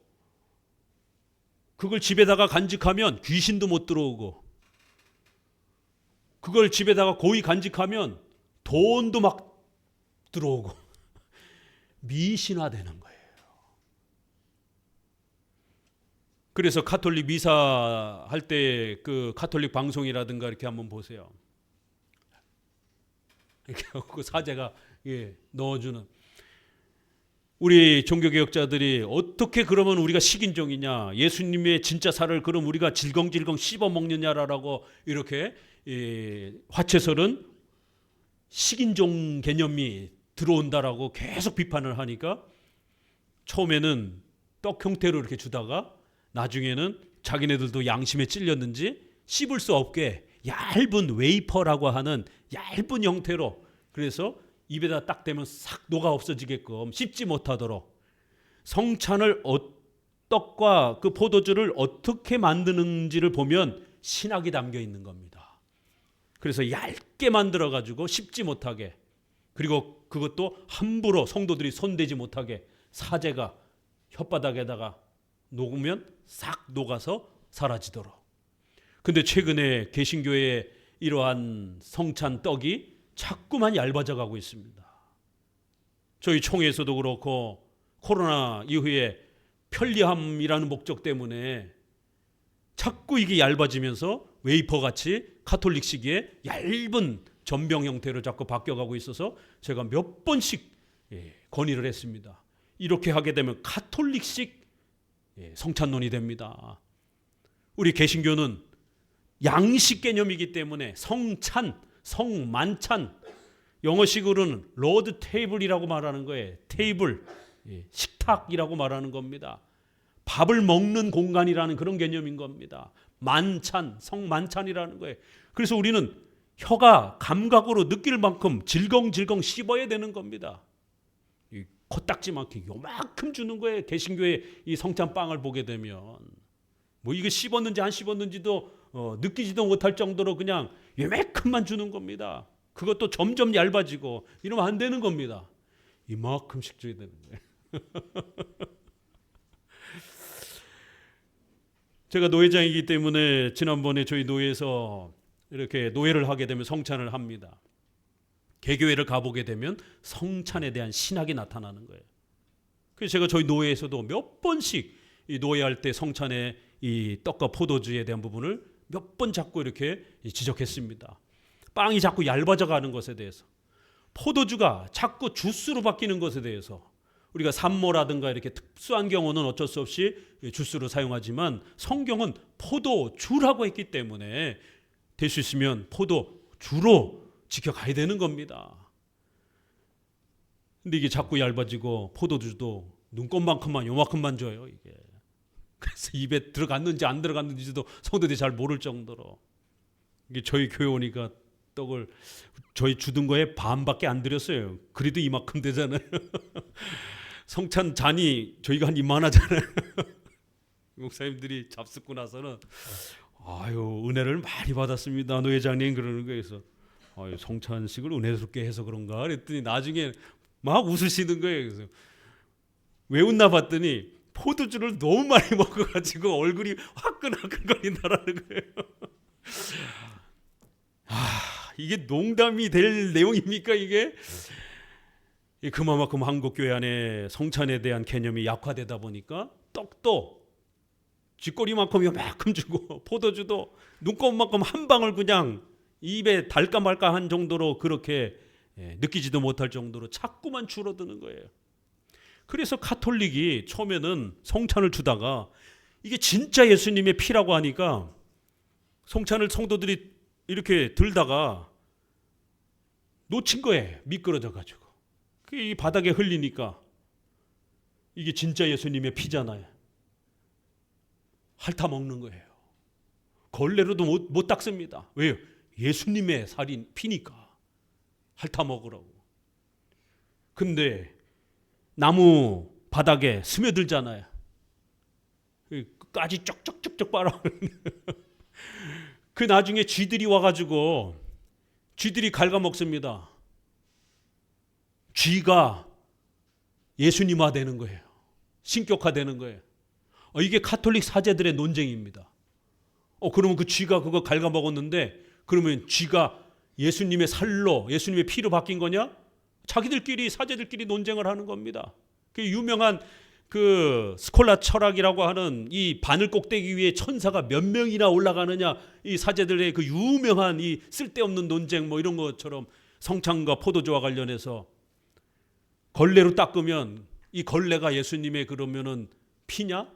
그걸 집에다가 간직하면 귀신도 못 들어오고, 그걸 집에다가 고이 간직하면 돈도 막 들어오고 미신화되는 거예요. 그래서 가톨릭 미사 할 때 그 가톨릭 방송이라든가 이렇게 한번 보세요. 이렇게 하고 사제가 넣어주는, 우리 종교개혁자들이 어떻게 그러면 우리가 식인종이냐, 예수님의 진짜 살을 그럼 우리가 질겅질겅 씹어먹느냐라고 이렇게 화채설은 식인종 개념이 들어온다라고 계속 비판을 하니까 처음에는 떡 형태로 이렇게 주다가 나중에는 자기네들도 양심에 찔렸는지 씹을 수 없게 얇은 웨이퍼라고 하는 얇은 형태로, 그래서 입에다 딱 대면 싹 녹아 없어지게끔 씹지 못하도록 성찬을 떡과 그 포도주를 어떻게 만드는지를 보면 신학이 담겨 있는 겁니다. 그래서 얇게 만들어 가지고 씹지 못하게, 그리고 그것도 함부로 성도들이 손대지 못하게 사제가 혓바닥에다가 녹으면 싹 녹아서 사라지도록. 근데 최근에 개신교의 이러한 성찬 떡이 자꾸만 얇아져 가고 있습니다. 저희 총회에서도 그렇고 코로나 이후에 편리함이라는 목적 때문에 자꾸 이게 얇아지면서 웨이퍼같이 가톨릭식의 얇은 전병 형태로 자꾸 바뀌어가고 있어서 제가 몇 번씩 건의를 했습니다. 이렇게 하게 되면 가톨릭식 성찬론이 됩니다. 우리 개신교는 양식 개념이기 때문에 성찬, 성만찬, 영어식으로는 로드 테이블이라고 말하는 거예요. 테이블, 식탁이라고 말하는 겁니다. 밥을 먹는 공간이라는 그런 개념인 겁니다. 만찬, 성만찬이라는 거예요. 그래서 우리는 혀가 감각으로 느낄 만큼 질겅질겅 씹어야 되는 겁니다. 이 코딱지만큼 요만큼 주는 거예요. 개신교의 이 성찬빵을 보게 되면 뭐 이거 씹었는지 안 씹었는지도 느끼지도 못할 정도로 그냥 요만큼만 주는 겁니다. 그것도 점점 얇아지고 이러면 안 되는 겁니다. 이만큼씩 줘야 되는 거예요. 제가 노회장이기 때문에 지난번에 저희 노회에서 이렇게 노회를 하게 되면 성찬을 합니다. 개교회를 가보게 되면 성찬에 대한 신학이 나타나는 거예요. 그래서 제가 저희 노회에서도 몇 번씩 이 노회할 때 성찬의 이 떡과 포도주에 대한 부분을 몇 번 자꾸 이렇게 지적했습니다. 빵이 자꾸 얇아져 가는 것에 대해서, 포도주가 자꾸 주스로 바뀌는 것에 대해서, 우리가 산모라든가 이렇게 특수한 경우는 어쩔 수 없이 주스로 사용하지만 성경은 포도주라고 했기 때문에 될 수 있으면 포도주로 지켜가야 되는 겁니다. 근데 이게 자꾸 얇아지고 포도주도 눈곱만큼만 요만큼만 줘요. 이게 그래서 입에 들어갔는지 안 들어갔는지도 성도들이 잘 모를 정도로. 이게 저희 교회 오니까 떡을 저희 주던 거에 반밖에 안 드렸어요. 그래도 이만큼 되잖아요. 성찬 잔이 저희가 한 이만하잖아요. 목사님들이 잡숫고 나서는 아유 은혜를 많이 받았습니다. 노 회장님 그러는 거에서 아유 성찬식을 은혜스럽게 해서 그런가 그랬더니 나중에 막 웃으시는 거예요. 그래서 왜 웃나 봤더니 포도주를 너무 많이 먹어가지고 얼굴이 화끈화끈거린다라는 거예요. 이게 농담이 될 내용입니까 이게? 그만큼 한국교회 안에 성찬에 대한 개념이 약화되다 보니까 떡도 쥐꼬리만큼 요만큼 주고 포도주도 눈곱만큼 한 방울 그냥 입에 달까 말까 한 정도로 그렇게 느끼지도 못할 정도로 자꾸만 줄어드는 거예요. 그래서 가톨릭이 처음에는 성찬을 주다가 이게 진짜 예수님의 피라고 하니까 성찬을 성도들이 이렇게 들다가 놓친 거예요. 미끄러져 가지고. 이 바닥에 흘리니까 이게 진짜 예수님의 피잖아요. 핥아 먹는 거예요. 걸레로도 못 닦습니다. 왜요? 예수님의 살인 피니까 핥아 먹으라고. 근데 나무 바닥에 스며들잖아요. 끝까지 쪽쪽쪽쪽 빨아. 그 나중에 쥐들이 와가지고 쥐들이 갉아먹습니다. 쥐가 예수님화 되는 거예요. 신격화 되는 거예요. 이게 가톨릭 사제들의 논쟁입니다. 그러면 그 쥐가 그거 갉아먹었는데 그러면 쥐가 예수님의 살로 예수님의 피로 바뀐 거냐? 자기들끼리 사제들끼리 논쟁을 하는 겁니다. 그 유명한 그 스콜라 철학이라고 하는 이 바늘 꼭대기 위에 천사가 몇 명이나 올라가느냐, 이 사제들의 그 유명한 이 쓸데없는 논쟁 뭐 이런 것처럼 성찬과 포도주와 관련해서 걸레로 닦으면 이 걸레가 예수님의 그러면은 피냐?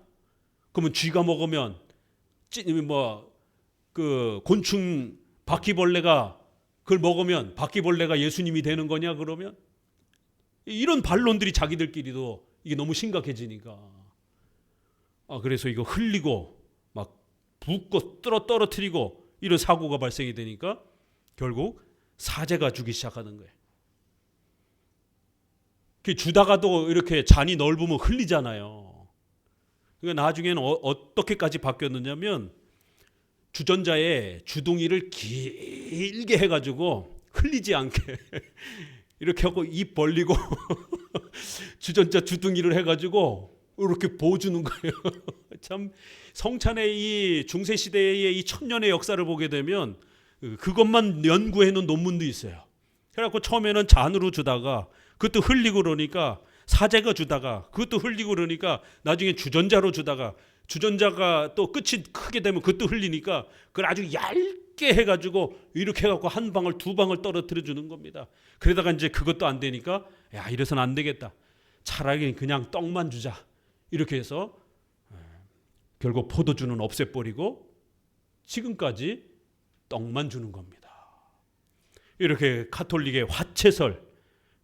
그러면 쥐가 먹으면 그 곤충 바퀴벌레가 그걸 먹으면 바퀴벌레가 예수님이 되는 거냐 그러면 이런 반론들이 자기들끼리도 이게 너무 심각해지니까 그래서 이거 흘리고 막 붓고 떨어뜨리고 이런 사고가 발생이 되니까 결국 사제가 주기 시작하는 거예요. 주다가도 이렇게 잔이 넓으면 흘리잖아요. 그러니까 나중에는 어떻게까지 바뀌었느냐면 주전자에 주둥이를 길게 해가지고 흘리지 않게 이렇게 하고 입 벌리고 주전자 주둥이를 해가지고 이렇게 보여주는 거예요. 참 성찬의 이 중세 시대의 이 천년의 역사를 보게 되면 그것만 연구해 놓은 논문도 있어요. 그래갖고 처음에는 잔으로 주다가 그것도 흘리고 그러니까 사제가 주다가 그것도 흘리고 그러니까 나중에 주전자로 주다가 주전자가 또 끝이 크게 되면 그것도 흘리니까 그걸 아주 얇게 해가지고 이렇게 해갖고 한 방울 두 방울 떨어뜨려 주는 겁니다. 그러다가 이제 그것도 안 되니까 야 이래서는 안 되겠다. 차라리 그냥 떡만 주자. 이렇게 해서 결국 포도주는 없애버리고 지금까지 떡만 주는 겁니다. 이렇게 가톨릭의 화채설,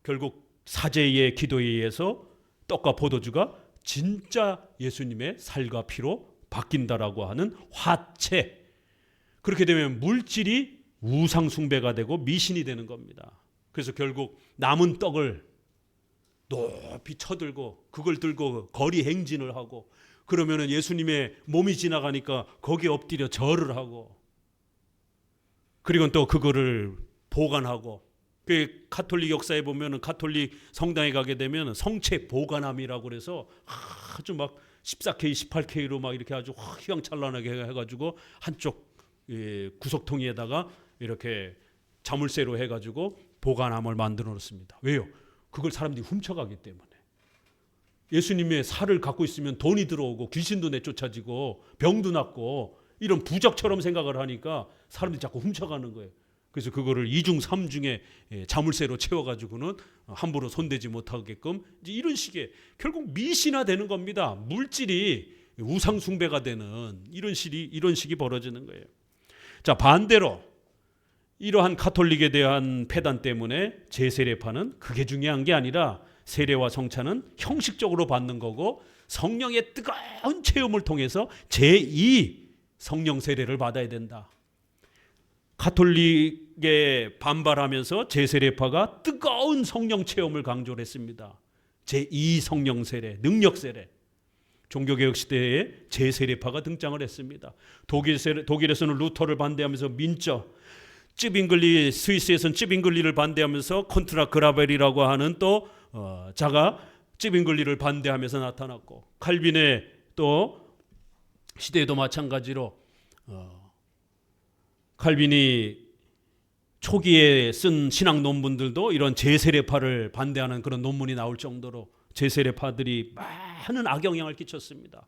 결국 사제의 기도에 의해서 떡과 포도주가 진짜 예수님의 살과 피로 바뀐다라고 하는 화채. 그렇게 되면 물질이 우상 숭배가 되고 미신이 되는 겁니다. 그래서 결국 남은 떡을 높이 쳐들고 그걸 들고 거리 행진을 하고 그러면은 예수님의 몸이 지나가니까 거기에 엎드려 절을 하고 그리고 또 그거를 보관하고 그 가톨릭 역사에 보면은 가톨릭 성당에 가게 되면 성체 보관함이라고 그래서 아주 막 14K, 18K로 막 이렇게 아주 휘황찬란하게 해가지고 한쪽 구석통에다가 이렇게 자물쇠로 해가지고 보관함을 만들어 놓습니다. 왜요? 그걸 사람들이 훔쳐가기 때문에. 예수님의 살을 갖고 있으면 돈이 들어오고 귀신도 내쫓아지고 병도 낫고 이런 부적처럼 생각을 하니까 사람들이 자꾸 훔쳐가는 거예요. 그래서 그거를 2중 3중에 자물쇠로 채워가지고는 함부로 손대지 못하게끔 이런 식의 결국 미신화되는 겁니다. 물질이 우상 숭배가 되는 이런 식이 벌어지는 거예요. 자, 반대로 이러한 가톨릭에 대한 폐단 때문에 제세례파는 그게 중요한 게 아니라 세례와 성찬은 형식적으로 받는 거고 성령의 뜨거운 체험을 통해서 제2 성령 세례를 받아야 된다. 가톨릭에 반발하면서 제세례파가 뜨거운 성령 체험을 강조를 했습니다. 제2 성령 세례, 능력 세례. 종교개혁 시대에 제세례파가 등장을 했습니다. 독일에서는 루터를 반대하면서 민저, 찌빙글리, 스위스에서는 찌빙글리를 반대하면서 콘트라 그라벨이라고 하는 또 자가 쯔빙글리를 반대하면서 나타났고, 칼빈의 또 시대에도 마찬가지로 칼빈이 초기에 쓴 신학 논문들도 이런 제세례파를 반대하는 그런 논문이 나올 정도로 제세례파들이 많은 악영향을 끼쳤습니다.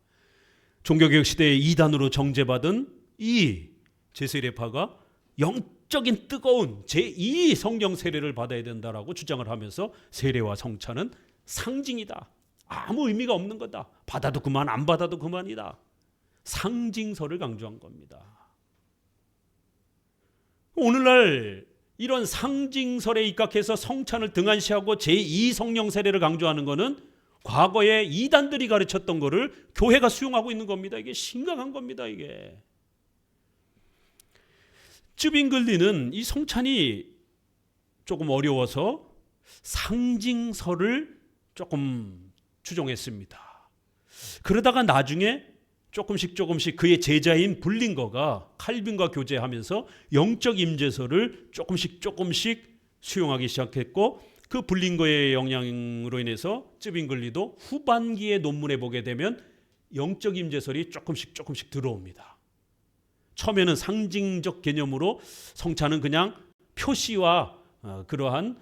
종교개혁 시대의 이단으로 정죄받은 이 제세례파가 영적인 뜨거운 제2 성령 세례를 받아야 된다라고 주장을 하면서 세례와 성찬은 상징이다, 아무 의미가 없는 거다, 받아도 그만 안 받아도 그만이다, 상징서를 강조한 겁니다. 오늘날 이런 상징설에 입각해서 성찬을 등한시하고 제2 성령 세례를 강조하는 것은 과거에 이단들이 가르쳤던 것을 교회가 수용하고 있는 겁니다. 이게 심각한 겁니다. 이게 쯔빙글리는 이 성찬이 조금 어려워서 상징설을 조금 추종했습니다. 그러다가 나중에 조금씩 그의 제자인 불링거가 칼빈과 교제하면서 영적 임재설을 조금씩 수용하기 시작했고, 그 불링거의 영향으로 인해서 쯔빙글리도 후반기의 논문에 보게 되면 영적 임재설이 조금씩 들어옵니다. 처음에는 상징적 개념으로 성찬은 그냥 표시와 그러한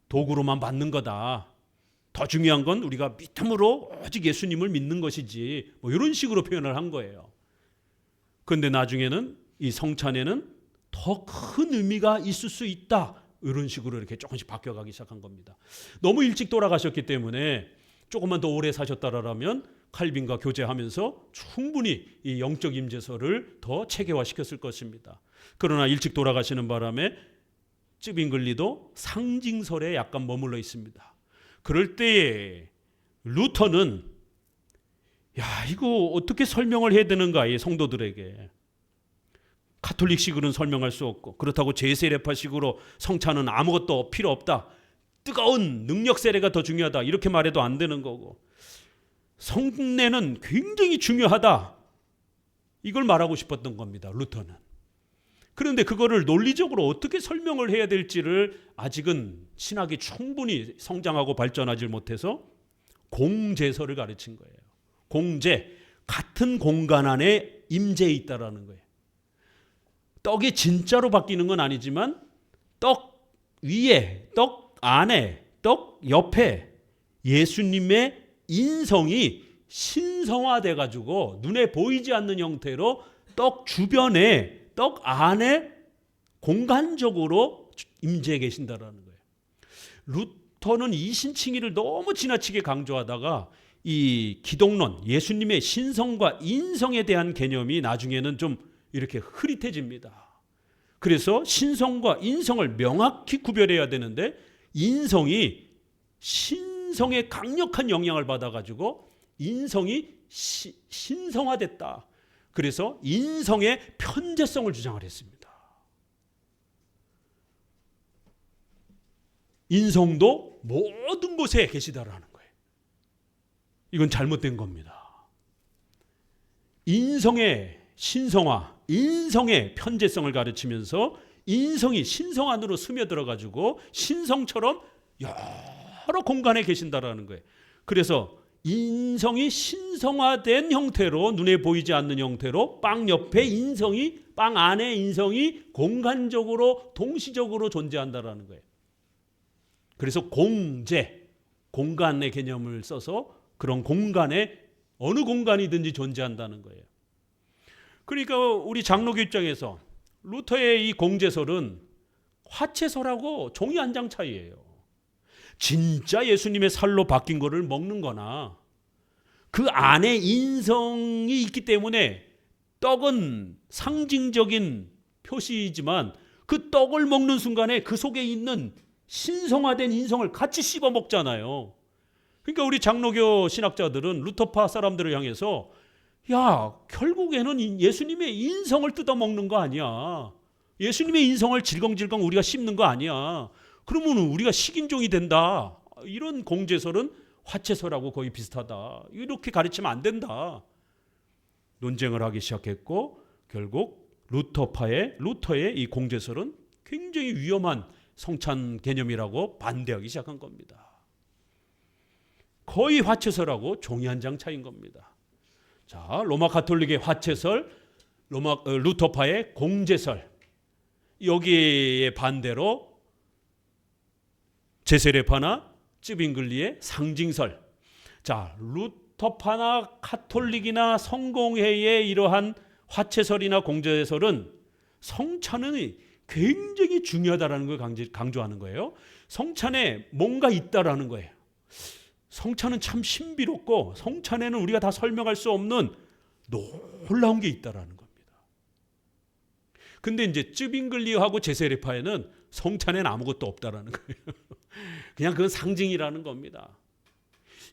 도구로만 받는 거다, 더 중요한 건 우리가 믿음으로 오직 예수님을 믿는 것이지, 뭐 이런 식으로 표현을 한 거예요. 그런데 나중에는 이 성찬에는 더 큰 의미가 있을 수 있다, 이런 식으로 이렇게 조금씩 바뀌어가기 시작한 겁니다. 너무 일찍 돌아가셨기 때문에 조금만 더 오래 사셨다라면 칼빈과 교제하면서 충분히 이 영적 임재설을 더 체계화시켰을 것입니다. 그러나 일찍 돌아가시는 바람에 쯔빙글리도 상징설에 약간 머물러 있습니다. 그럴 때에 루터는 이거 어떻게 설명을 해야 되는가, 이 성도들에게. 가톨릭식으로는 설명할 수 없고, 그렇다고 제세례파식으로 성찬은 아무것도 필요 없다, 뜨거운 능력 세례가 더 중요하다, 이렇게 말해도 안 되는 거고, 성례는 굉장히 중요하다, 이걸 말하고 싶었던 겁니다, 루터는. 그런데 그거를 논리적으로 어떻게 설명을 해야 될지를 아직은 신학이 충분히 성장하고 발전하지 못해서 공제설을 가르친 거예요. 공제, 같은 공간 안에 임재해 있다라는 거예요. 떡이 진짜로 바뀌는 건 아니지만 떡 위에, 떡 안에, 떡 옆에 예수님의 인성이 신성화돼 가지고 눈에 보이지 않는 형태로 떡 주변에, 떡 안에 공간적으로 임재해 계신다라는 거예요. 루터는 이신칭의를 너무 지나치게 강조하다가 이 기독론, 예수님의 신성과 인성에 대한 개념이 나중에는 좀 이렇게 흐릿해집니다. 그래서 신성과 인성을 명확히 구별해야 되는데, 인성이 신성의 강력한 영향을 받아가지고 인성이 신성화됐다. 그래서 인성의 편재성을 주장을 했습니다. 인성도 모든 곳에 계시다라는 거예요. 이건 잘못된 겁니다. 인성의 신성화, 인성의 편재성을 가르치면서 인성이 신성 안으로 스며들어가지고 신성처럼 여러 공간에 계신다라는 거예요. 그래서 인성이 신성화된 형태로, 눈에 보이지 않는 형태로 빵 옆에 인성이, 빵 안에 인성이 공간적으로 동시적으로 존재한다라는 거예요. 그래서 공제, 공간의 개념을 써서 그런 공간에 어느 공간이든지 존재한다는 거예요. 그러니까 우리 장로교 입장에서 루터의 이 공제설은 화채설하고 종이 한 장 차이예요. 진짜 예수님의 살로 바뀐 거를 먹는 거나, 그 안에 인성이 있기 때문에 떡은 상징적인 표시이지만 그 떡을 먹는 순간에 그 속에 있는 신성화된 인성을 같이 씹어 먹잖아요. 그러니까 우리 장로교 신학자들은 루터파 사람들을 향해서 결국에는 예수님의 인성을 뜯어 먹는 거 아니야. 예수님의 인성을 질겅질겅 우리가 씹는 거 아니야. 그러면 우리가 식인종이 된다. 이런 공제설은 화채설하고 거의 비슷하다. 이렇게 가르치면 안 된다. 논쟁을 하기 시작했고, 결국 루터의 이 공제설은 굉장히 위험한 성찬 개념이라고 반대하기 시작한 겁니다. 거의 화채설하고 종이 한 장 차이인 겁니다. 자, 로마 가톨릭의 화채설, 루터파의 공제설, 여기에 반대로 제세례파나 쯔빙글리의 상징설. 자, 루터파나 가톨릭이나 성공회의 이러한 화채설이나 공제설은 성찬은 굉장히 중요하다라는 걸 강조하는 거예요. 성찬에 뭔가 있다라는 거예요. 성찬은 참 신비롭고 성찬에는 우리가 다 설명할 수 없는 놀라운 게 있다라는 겁니다. 근데 이제 쯔빙글리하고 제세례파에는 성찬에는 아무것도 없다라는 거예요. 그냥 그건 상징이라는 겁니다.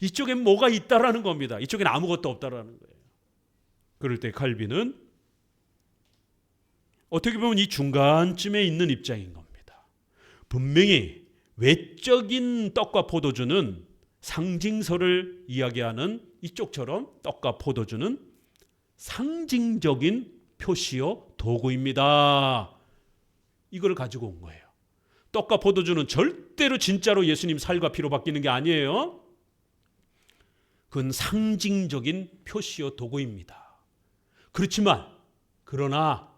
이쪽엔 뭐가 있다라는 겁니다. 이쪽엔 아무것도 없다라는 거예요. 그럴 때 칼빈은 어떻게 보면 이 중간쯤에 있는 입장인 겁니다. 분명히 외적인 떡과 포도주는 상징설을 이야기하는 이쪽처럼 떡과 포도주는 상징적인 표시요 도구입니다. 이걸 가지고 온 거예요. 떡과 포도주는 절대로 진짜로 예수님 살과 피로 바뀌는 게 아니에요. 그건 상징적인 표시요 도구입니다. 그렇지만 그러나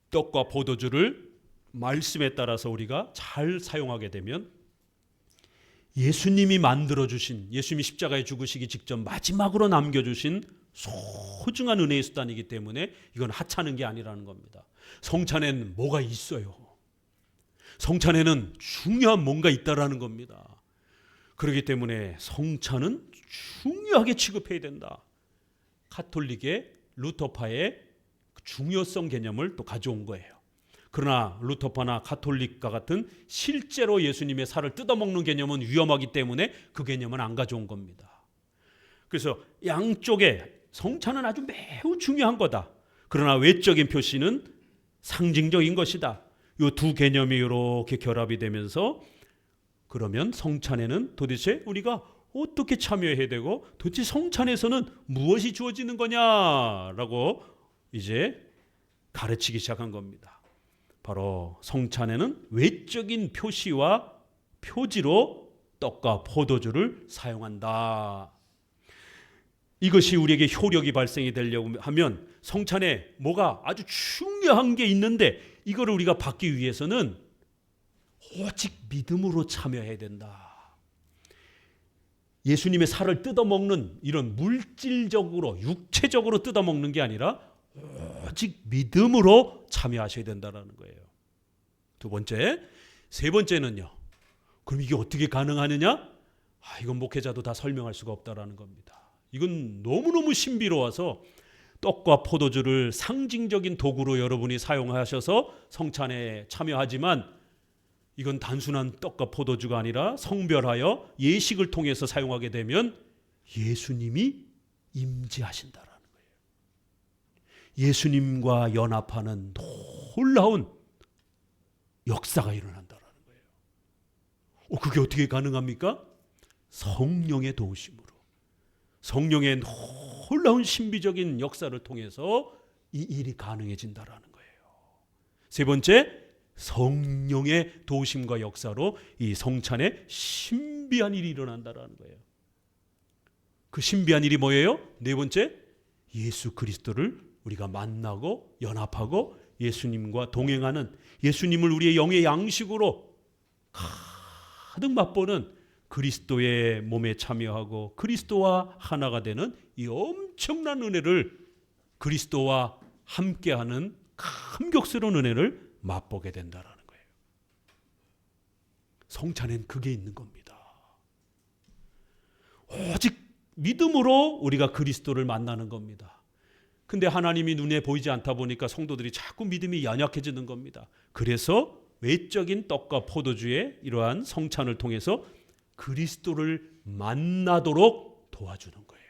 떡과 포도주를 말씀에 따라서 우리가 잘 사용하게 되면 예수님이 만들어주신, 예수님이 십자가에 죽으시기 직전 마지막으로 남겨주신 소중한 은혜의 수단이기 때문에 이건 하찮은 게 아니라는 겁니다. 성찬에는 뭐가 있어요. 성찬에는 중요한 뭔가 있다라는 겁니다. 그렇기 때문에 성찬은 중요하게 취급해야 된다. 가톨릭의 루터파의 중요성 개념을 또 가져온 거예요. 그러나 루터파나 가톨릭과 같은 실제로 예수님의 살을 뜯어먹는 개념은 위험하기 때문에 그 개념은 안 가져온 겁니다. 그래서 양쪽에 성찬은 아주 매우 중요한 거다. 그러나 외적인 표시는 상징적인 것이다. 이 두 개념이 이렇게 결합이 되면서 그러면 성찬에는 도대체 우리가 어떻게 참여해야 되고 도대체 성찬에서는 무엇이 주어지는 거냐라고 이제 가르치기 시작한 겁니다. 바로 성찬에는 외적인 표시와 표지로 떡과 포도주를 사용한다. 이것이 우리에게 효력이 발생이 되려고 하면 성찬에 뭐가 아주 중요한 게 있는데 이거를 우리가 받기 위해서는 오직 믿음으로 참여해야 된다. 예수님의 살을 뜯어먹는 이런 물질적으로 육체적으로 뜯어먹는 게 아니라 오직 믿음으로 참여하셔야 된다는 거예요. 두 번째, 세 번째는요. 그럼 이게 어떻게 가능하느냐? 이건 목회자도 다 설명할 수가 없다라는 겁니다. 이건 너무너무 신비로워서 떡과 포도주를 상징적인 도구로 여러분이 사용하셔서 성찬에 참여하지만 이건 단순한 떡과 포도주가 아니라 성별하여 예식을 통해서 사용하게 되면 예수님이 임재하신다라는 거예요. 예수님과 연합하는 놀라운 역사가 일어난다라는 거예요. 그게 어떻게 가능합니까? 성령의 도우심으로. 성령의 놀라운 신비적인 역사를 통해서 이 일이 가능해진다라는 거예요. 세 번째, 성령의 도우심과 역사로 이 성찬에 신비한 일이 일어난다라는 거예요. 그 신비한 일이 뭐예요? 네 번째, 예수 그리스도를 우리가 만나고 연합하고 예수님과 동행하는, 예수님을 우리의 영의 양식으로 가득 맛보는 그리스도의 몸에 참여하고 그리스도와 하나가 되는 이 엄청난 은혜를, 그리스도와 함께하는 감격스러운 은혜를 맛보게 된다라는 거예요. 성찬엔 그게 있는 겁니다. 오직 믿음으로 우리가 그리스도를 만나는 겁니다. 근데 하나님이 눈에 보이지 않다 보니까 성도들이 자꾸 믿음이 연약해지는 겁니다. 그래서 외적인 떡과 포도주의 이러한 성찬을 통해서 그리스도를 만나도록 도와주는 거예요.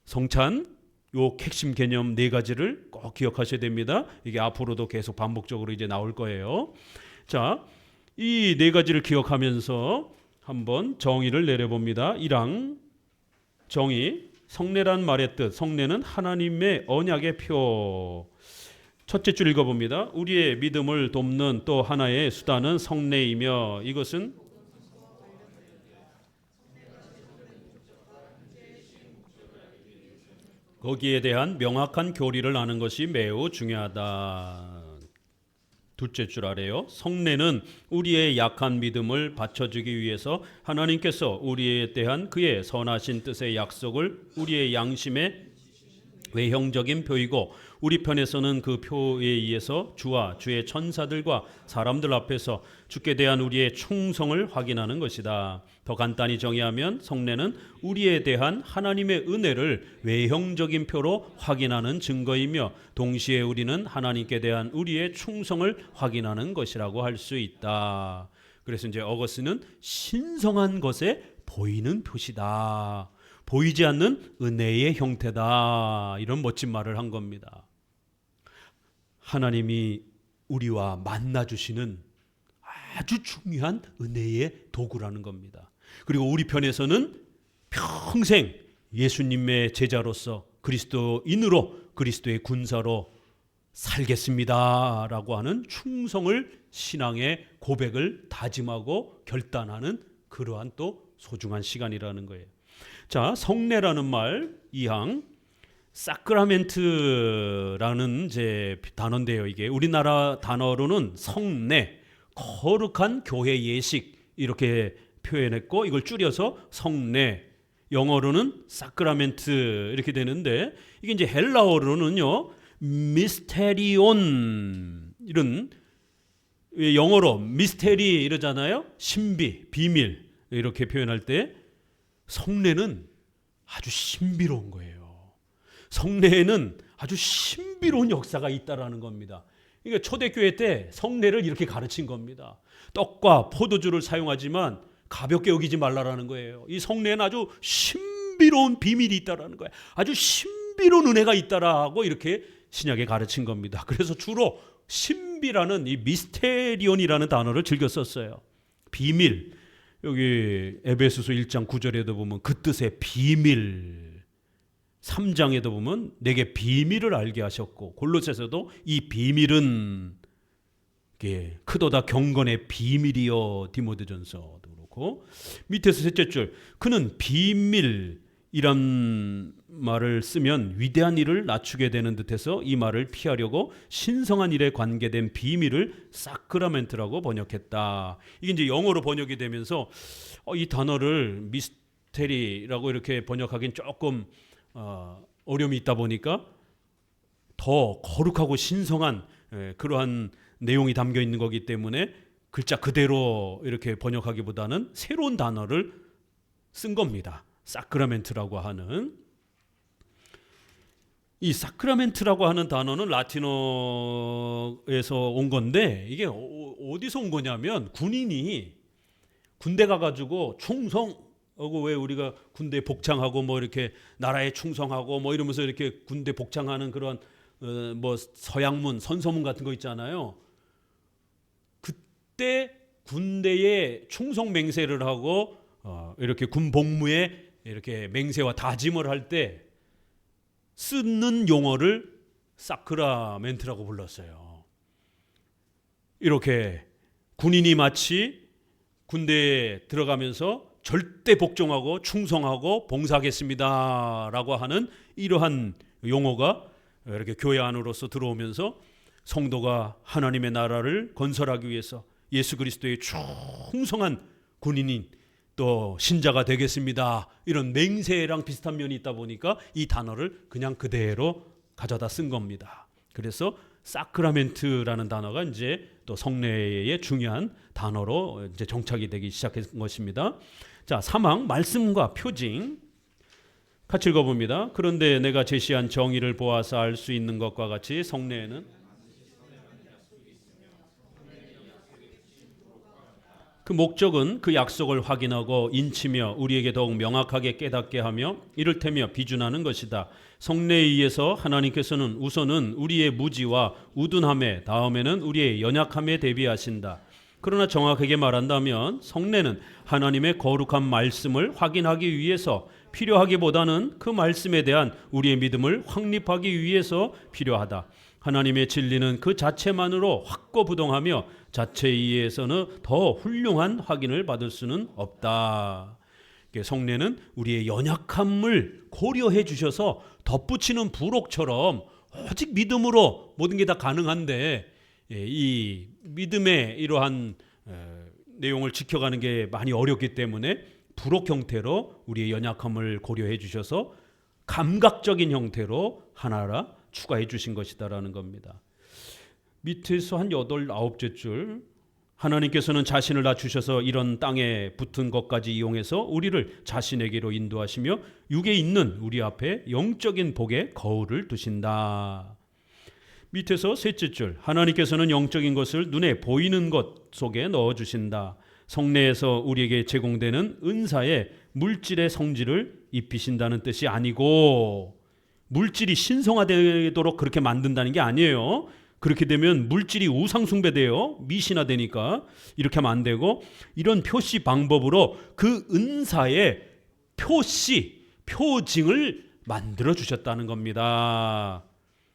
성찬 요 핵심 개념 네 가지를 꼭 기억하셔야 됩니다. 이게 앞으로도 계속 반복적으로 이제 나올 거예요. 자, 이 네 가지를 기억하면서 한번 정의를 내려봅니다. 1항 정의, 성례란 말의 뜻. 성례는 하나님의 언약의 표. 첫째 줄 읽어봅니다. 우리의 믿음을 돕는 또 하나의 수단은 성례이며 이것은 거기에 대한 명확한 교리를 아는 것이 매우 중요하다. 둘째 줄 아래요. 성례는 우리의 약한 믿음을 받쳐주기 위해서 하나님께서 우리에 대한 그의 선하신 뜻의 약속을 우리의 양심에 외형적인 표이고 우리 편에서는 그 표에 의해서 주와 주의 천사들과 사람들 앞에서 주께 대한 우리의 충성을 확인하는 것이다. 더 간단히 정의하면 성례는 우리에 대한 하나님의 은혜를 외형적인 표로 확인하는 증거이며 동시에 우리는 하나님께 대한 우리의 충성을 확인하는 것이라고 할 수 있다. 그래서 이제 어거스는 신성한 것에 보이는 표시다. 보이지 않는 은혜의 형태다. 이런 멋진 말을 한 겁니다. 하나님이 우리와 만나주시는 아주 중요한 은혜의 도구라는 겁니다. 그리고 우리 편에서는 평생 예수님의 제자로서 그리스도인으로 그리스도의 군사로 살겠습니다 라고 하는 충성을 신앙의 고백을 다짐하고 결단하는 그러한 또 소중한 시간이라는 거예요. 자, 성례라는 말 2항 사크라멘트라는 이제 단어인데요. 이게 우리나라 단어로는 성례, 거룩한 교회 예식 이렇게 표현했고 이걸 줄여서 성례, 영어로는 사크라멘트 이렇게 되는데 이게 이제 헬라어로는요 미스테리온 이런 영어로 미스테리 이러잖아요. 신비, 비밀 이렇게 표현할 때 성례는 아주 신비로운 거예요. 성례에는 아주 신비로운 역사가 있다라는 겁니다. 그러니까 초대교회 때 성례를 이렇게 가르친 겁니다. 떡과 포도주를 사용하지만 가볍게 여기지 말라라는 거예요. 이 성례에는 아주 신비로운 비밀이 있다라는 거예요. 아주 신비로운 은혜가 있다라고 이렇게 신약에 가르친 겁니다. 그래서 주로 신비라는 이 미스테리온이라는 단어를 즐겨 썼어요. 비밀. 여기 에베소서 1장 9절에도 보면 그 뜻의 비밀 3장에도 보면 내게 비밀을 알게 하셨고 골로새서도 이 비밀은 크도다 경건의 비밀이여 디모데전서도 그렇고 밑에서 셋째 줄 그는 비밀이란 말을 쓰면 위대한 일을 낮추게 되는 듯해서 이 말을 피하려고 신성한 일에 관계된 비밀을 사크라멘트라고 번역했다. 이게 이제 영어로 번역이 되면서 이 단어를 미스테리라고 이렇게 번역하기는 조금 어려움이 있다 보니까 더 거룩하고 신성한 그러한 내용이 담겨 있는 거기 때문에 글자 그대로 이렇게 번역하기보다는 새로운 단어를 쓴 겁니다. 사크라멘트라고 하는 이 사크라멘트라고 하는 단어는 라틴어에서 온 건데 이게 어디서 온 거냐면 군인이 군대 가가지고 충성하고 왜 우리가 군대 복장하고 뭐 이렇게 나라에 충성하고 뭐 이러면서 이렇게 군대 복장하는 그런 뭐 서양문 선서문 같은 거 있잖아요. 그때 군대에 충성 맹세를 하고 이렇게 군 복무에 이렇게 맹세와 다짐을 할 때 쓰는 용어를 사크라멘트라고 불렀어요. 이렇게 군인이 마치 군대에 들어가면서 절대 복종하고 충성하고 봉사하겠습니다 라고 하는 이러한 용어가 이렇게 교회 안으로서 들어오면서 성도가 하나님의 나라를 건설하기 위해서 예수 그리스도의 충성한 군인인 또 신자가 되겠습니다. 이런 맹세랑 비슷한 면이 있다 보니까 이 단어를 그냥 그대로 가져다 쓴 겁니다. 그래서 사크라멘트라는 단어가 이제 또 성례의 중요한 단어로 이제 정착이 되기 시작한 것입니다. 자, 3항 말씀과 표징 같이 읽어봅니다. 그런데 내가 제시한 정의를 보아서 알 수 있는 것과 같이 성례에는 그 목적은 그 약속을 확인하고 인치며 우리에게 더욱 명확하게 깨닫게 하며 이를테며 비준하는 것이다. 성례에 의해서 하나님께서는 우선은 우리의 무지와 우둔함에 다음에는 우리의 연약함에 대비하신다. 그러나 정확하게 말한다면 성례는 하나님의 거룩한 말씀을 확인하기 위해서 필요하기보다는 그 말씀에 대한 우리의 믿음을 확립하기 위해서 필요하다. 하나님의 진리는 그 자체만으로 확고부동하며 자체에 의해서는 더 훌륭한 확인을 받을 수는 없다. 성례는 우리의 연약함을 고려해 주셔서 덧붙이는 부록처럼 오직 믿음으로 모든 게 다 가능한데, 이 믿음의 이러한 내용을 지켜가는 게 많이 어렵기 때문에 부록 형태로 우리의 연약함을 고려해 주셔서 감각적인 형태로 하나하나 추가해 주신 것이다라는 겁니다. 밑에서 한 8, 9째 줄, 하나님께서는 자신을 낮추셔서 이런 땅에 붙은 것까지 이용해서 우리를 자신에게로 인도하시며 육에 있는 우리 앞에 영적인 복의 거울을 두신다. 밑에서 3째 줄, 하나님께서는 영적인 것을 눈에 보이는 것 속에 넣어주신다. 성례에서 우리에게 제공되는 은사에 물질의 성질을 입히신다는 뜻이 아니고, 물질이 신성화되도록 그렇게 만든다는 게 아니에요. 그렇게 되면 물질이 우상숭배돼요. 미신화되니까. 이렇게 하면 안 되고, 이런 표시 방법으로 그 은사의 표시, 표징을 만들어 주셨다는 겁니다.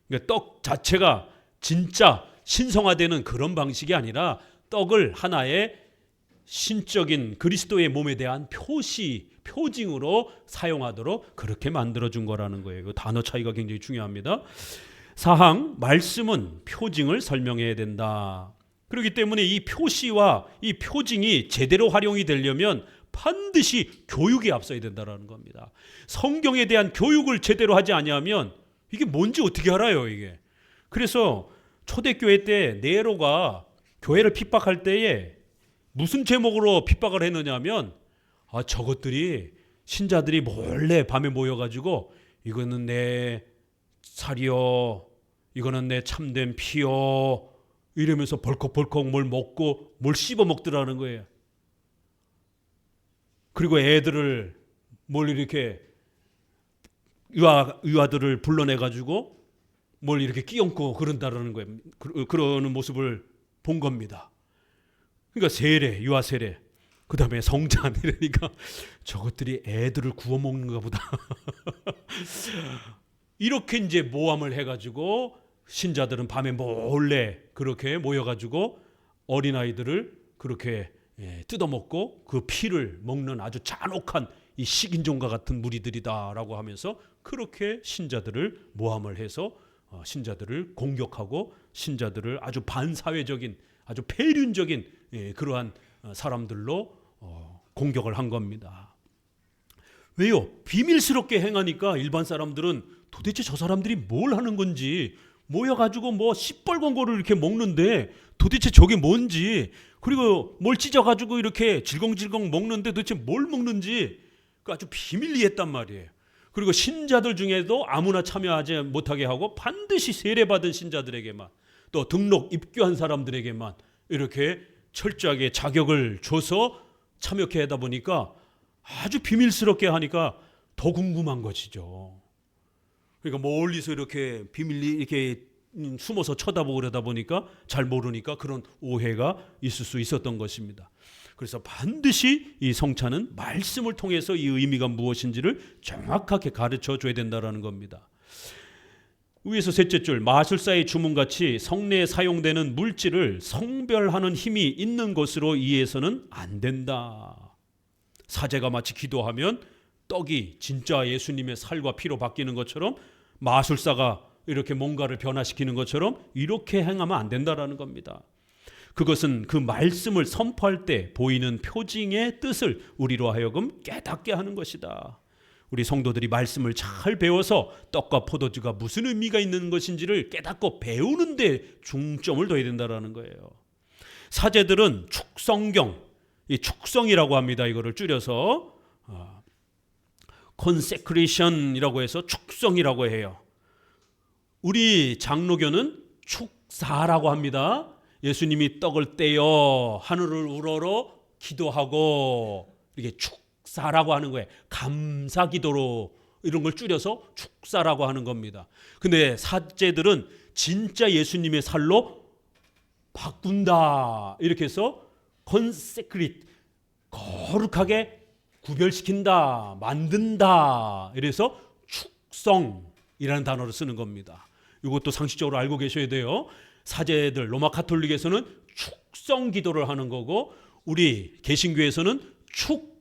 그러니까 떡 자체가 진짜 신성화되는 그런 방식이 아니라 떡을 하나의 신적인 그리스도의 몸에 대한 표시, 표징으로 사용하도록 그렇게 만들어준 거라는 거예요. 그 단어 차이가 굉장히 중요합니다. 사항, 말씀은 표징을 설명해야 된다. 그렇기 때문에 이 표시와 이 표징이 제대로 활용이 되려면 반드시 교육이 앞서야 된다는 겁니다. 성경에 대한 교육을 제대로 하지 아니하면 이게 뭔지 어떻게 알아요, 이게. 그래서 초대교회 때 네로가 교회를 핍박할 때에 무슨 제목으로 핍박을 했느냐면, 저것들이 신자들이 몰래 밤에 모여가지고 이거는 내 살이요, 이거는 내 참된 피요, 이러면서 벌컥벌컥 뭘 먹고 뭘 씹어 먹더라는 거예요. 그리고 애들을 뭘 이렇게 유아들을 불러내가지고 뭘 이렇게 끼얹고 그런다라는 거예요. 그러는 모습을 본 겁니다. 그러니까 세례, 유아 세례, 그 다음에 성찬, 이러니까 저것들이 애들을 구워 먹는가 보다. 이렇게 이제 모함을 해가지고 신자들은 밤에 몰래 그렇게 모여가지고 어린아이들을 그렇게 뜯어먹고 그 피를 먹는 아주 잔혹한 이 식인종과 같은 무리들이다라고 하면서 그렇게 신자들을 모함을 해서 신자들을 공격하고 신자들을 아주 반사회적인, 아주 폐륜적인 그러한 사람들로 공격을 한 겁니다. 왜요? 비밀스럽게 행하니까 일반 사람들은 도대체 저 사람들이 뭘 하는 건지, 모여가지고 뭐 시뻘건 거를 이렇게 먹는데 도대체 저게 뭔지, 그리고 뭘 찢어가지고 이렇게 질겅질겅 먹는데 도대체 뭘 먹는지 아주 비밀리했단 말이에요. 그리고 신자들 중에도 아무나 참여하지 못하게 하고 반드시 세례받은 신자들에게만, 또 등록 입교한 사람들에게만 이렇게 철저하게 자격을 줘서 참여케 하다 보니까 아주 비밀스럽게 하니까 더 궁금한 것이죠. 그러니까 멀리서 이렇게 비밀리 이렇게 숨어서 쳐다보고 그러다 보니까 잘 모르니까 그런 오해가 있을 수 있었던 것입니다. 그래서 반드시 이 성찬은 말씀을 통해서 이 의미가 무엇인지를 정확하게 가르쳐 줘야 된다는 겁니다. 위에서 3째 줄, 마술사의 주문같이 성례에 사용되는 물질을 성별하는 힘이 있는 것으로 이해해서는 안 된다. 사제가 마치 기도하면 떡이 진짜 예수님의 살과 피로 바뀌는 것처럼, 마술사가 이렇게 뭔가를 변화시키는 것처럼 이렇게 행하면 안 된다라는 겁니다. 그것은 그 말씀을 선포할 때 보이는 표징의 뜻을 우리로 하여금 깨닫게 하는 것이다. 우리 성도들이 말씀을 잘 배워서 떡과 포도주가 무슨 의미가 있는 것인지를 깨닫고 배우는 데 중점을 둬야 된다는 거예요. 사제들은 축성경, 이 축성이라고 합니다. 이거를 줄여서 consecration이라고 해서 축성이라고 해요. 우리 장로교는 축사라고 합니다. 예수님이 떡을 떼어 하늘을 우러러 기도하고 이렇게 축사라고 하는 거예요. 감사기도로 이런 걸 줄여서 축사라고 하는 겁니다. 근데 사제들은 진짜 예수님의 살로 바꾼다, 이렇게 해서 consecrate, 거룩하게 구별시킨다, 만든다, 이래서 축성이라는 단어를 쓰는 겁니다. 이것도 상식적으로 알고 계셔야 돼요. 사제들, 로마 카톨릭에서는 축성 기도를 하는 거고, 우리 개신교에서는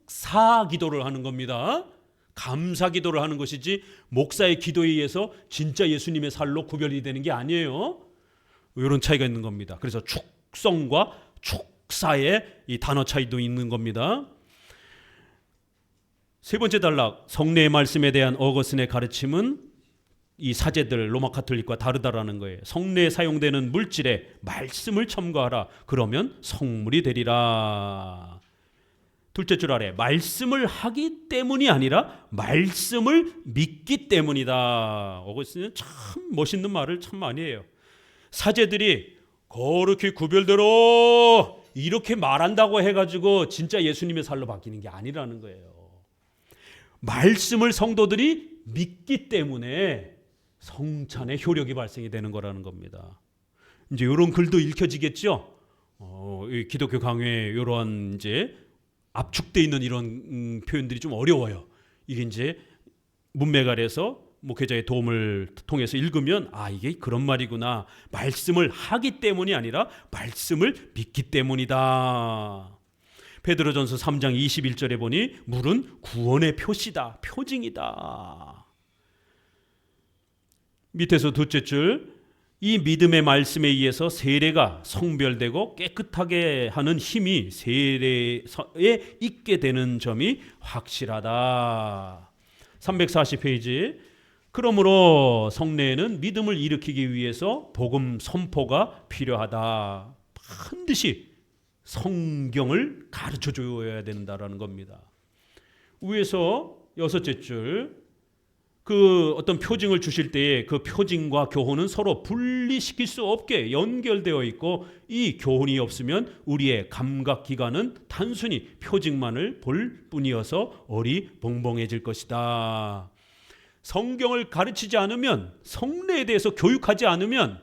축사 기도를 하는 겁니다. 감사 기도를 하는 것이지 목사의 기도에 의해서 진짜 예수님의 살로 구별이 되는 게 아니에요. 이런 차이가 있는 겁니다. 그래서 축성과 축사의 이 단어 차이도 있는 겁니다. 세 번째 단락, 성례의 말씀에 대한 어거스틴의 가르침은 이 사제들 로마 카톨릭과 다르다라는 거예요. 성례에 사용되는 물질에 말씀을 첨가하라. 그러면 성물이 되리라. 둘째 줄 아래, 말씀을 하기 때문이 아니라 말씀을 믿기 때문이다. 어거스틴은 참 멋있는 말을 참 많이 해요. 사제들이 거룩히 구별대로 이렇게 말한다고 해가지고 진짜 예수님의 살로 바뀌는 게 아니라는 거예요. 말씀을 성도들이 믿기 때문에 성찬의 효력이 발생이 되는 거라는 겁니다. 이제 이런 글도 읽혀지겠죠. 기독교 강요에 이러한 이제 압축되어 있는 이런 표현들이 좀 어려워요. 이게 이제 문맥 아래서 목회자의 도움을 통해서 읽으면 이게 그런 말이구나. 말씀을 하기 때문이 아니라 말씀을 믿기 때문이다. 베드로전서 3장 21절에 보니 물은 구원의 표시다. 표징이다. 밑에서 둘째 줄, 이 믿음의 말씀에 의해서 세례가 성별되고 깨끗하게 하는 힘이 세례에 있게 되는 점이 확실하다. 340페이지, 그러므로 성례에는 믿음을 일으키기 위해서 복음 선포가 필요하다. 반드시 성경을 가르쳐 줘야 된다라는 겁니다. 위에서 여섯째 줄, 그 어떤 표징을 주실 때에 그 표징과 교훈은 서로 분리시킬 수 없게 연결되어 있고, 이 교훈이 없으면 우리의 감각 기관은 단순히 표징만을 볼 뿐이어서 어리벙벙해질 것이다. 성경을 가르치지 않으면, 성례에 대해서 교육하지 않으면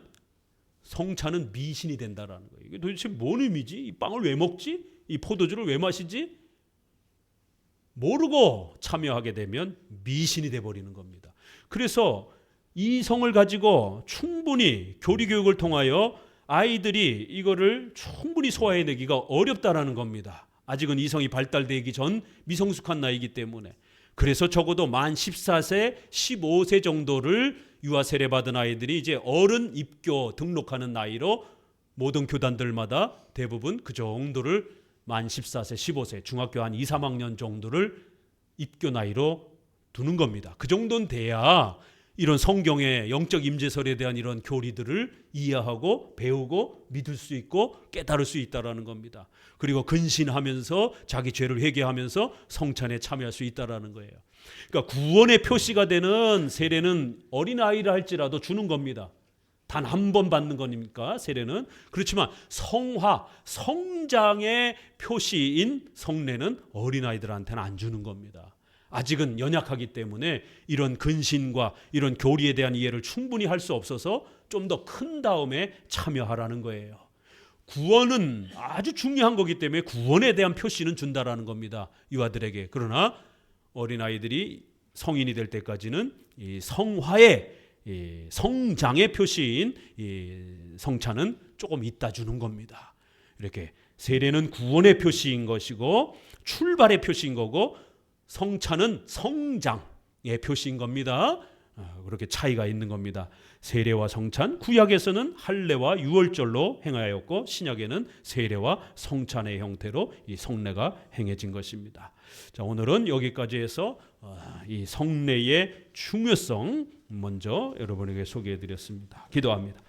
성찬은 미신이 된다라는 거예요. 이게 도대체 뭔 의미지? 이 빵을 왜 먹지? 이 포도주를 왜 마시지? 모르고 참여하게 되면 미신이 돼버리는 겁니다. 그래서 이 성을 가지고 충분히 교리 교육을 통하여 아이들이 이거를 충분히 소화해내기가 어렵다라는 겁니다. 아직은 이 성이 발달되기 전 미성숙한 나이이기 때문에. 그래서 적어도 만 14세, 15세 정도를 유아 세례 받은 아이들이 이제 어른 입교 등록하는 나이로 모든 교단들마다 대부분 그 정도를 만 14세, 15세, 중학교 한 2, 3학년 정도를 입교 나이로 두는 겁니다. 그 정도는 돼야 이런 성경의 영적 임재설에 대한 이런 교리들을 이해하고 배우고 믿을 수 있고 깨달을 수 있다는 겁니다. 그리고 근신하면서 자기 죄를 회개하면서 성찬에 참여할 수 있다는 거예요. 그러니까 구원의 표시가 되는 세례는 어린아이라 할지라도 주는 겁니다. 단 한 번 받는 거니까 세례는. 그렇지만 성화, 성장의 표시인 성례는 어린아이들한테는 안 주는 겁니다. 아직은 연약하기 때문에 이런 근신과 이런 교리에 대한 이해를 충분히 할 수 없어서 좀 더 큰 다음에 참여하라는 거예요. 구원은 아주 중요한 거기 때문에 구원에 대한 표시는 준다라는 겁니다, 유아들에게. 그러나 어린아이들이 성인이 될 때까지는 이 성화의 성장의 표시인 성찬은 조금 이따 주는 겁니다. 이렇게 세례는 구원의 표시인 것이고 출발의 표시인 거고, 성찬은 성장의 표시인 겁니다. 그렇게 차이가 있는 겁니다. 세례와 성찬, 구약에서는 할례와 유월절로 행하였고 신약에는 세례와 성찬의 형태로 이 성례가 행해진 것입니다. 자, 오늘은 여기까지 해서 이 성례의 중요성 먼저 여러분에게 소개해 드렸습니다. 기도합니다.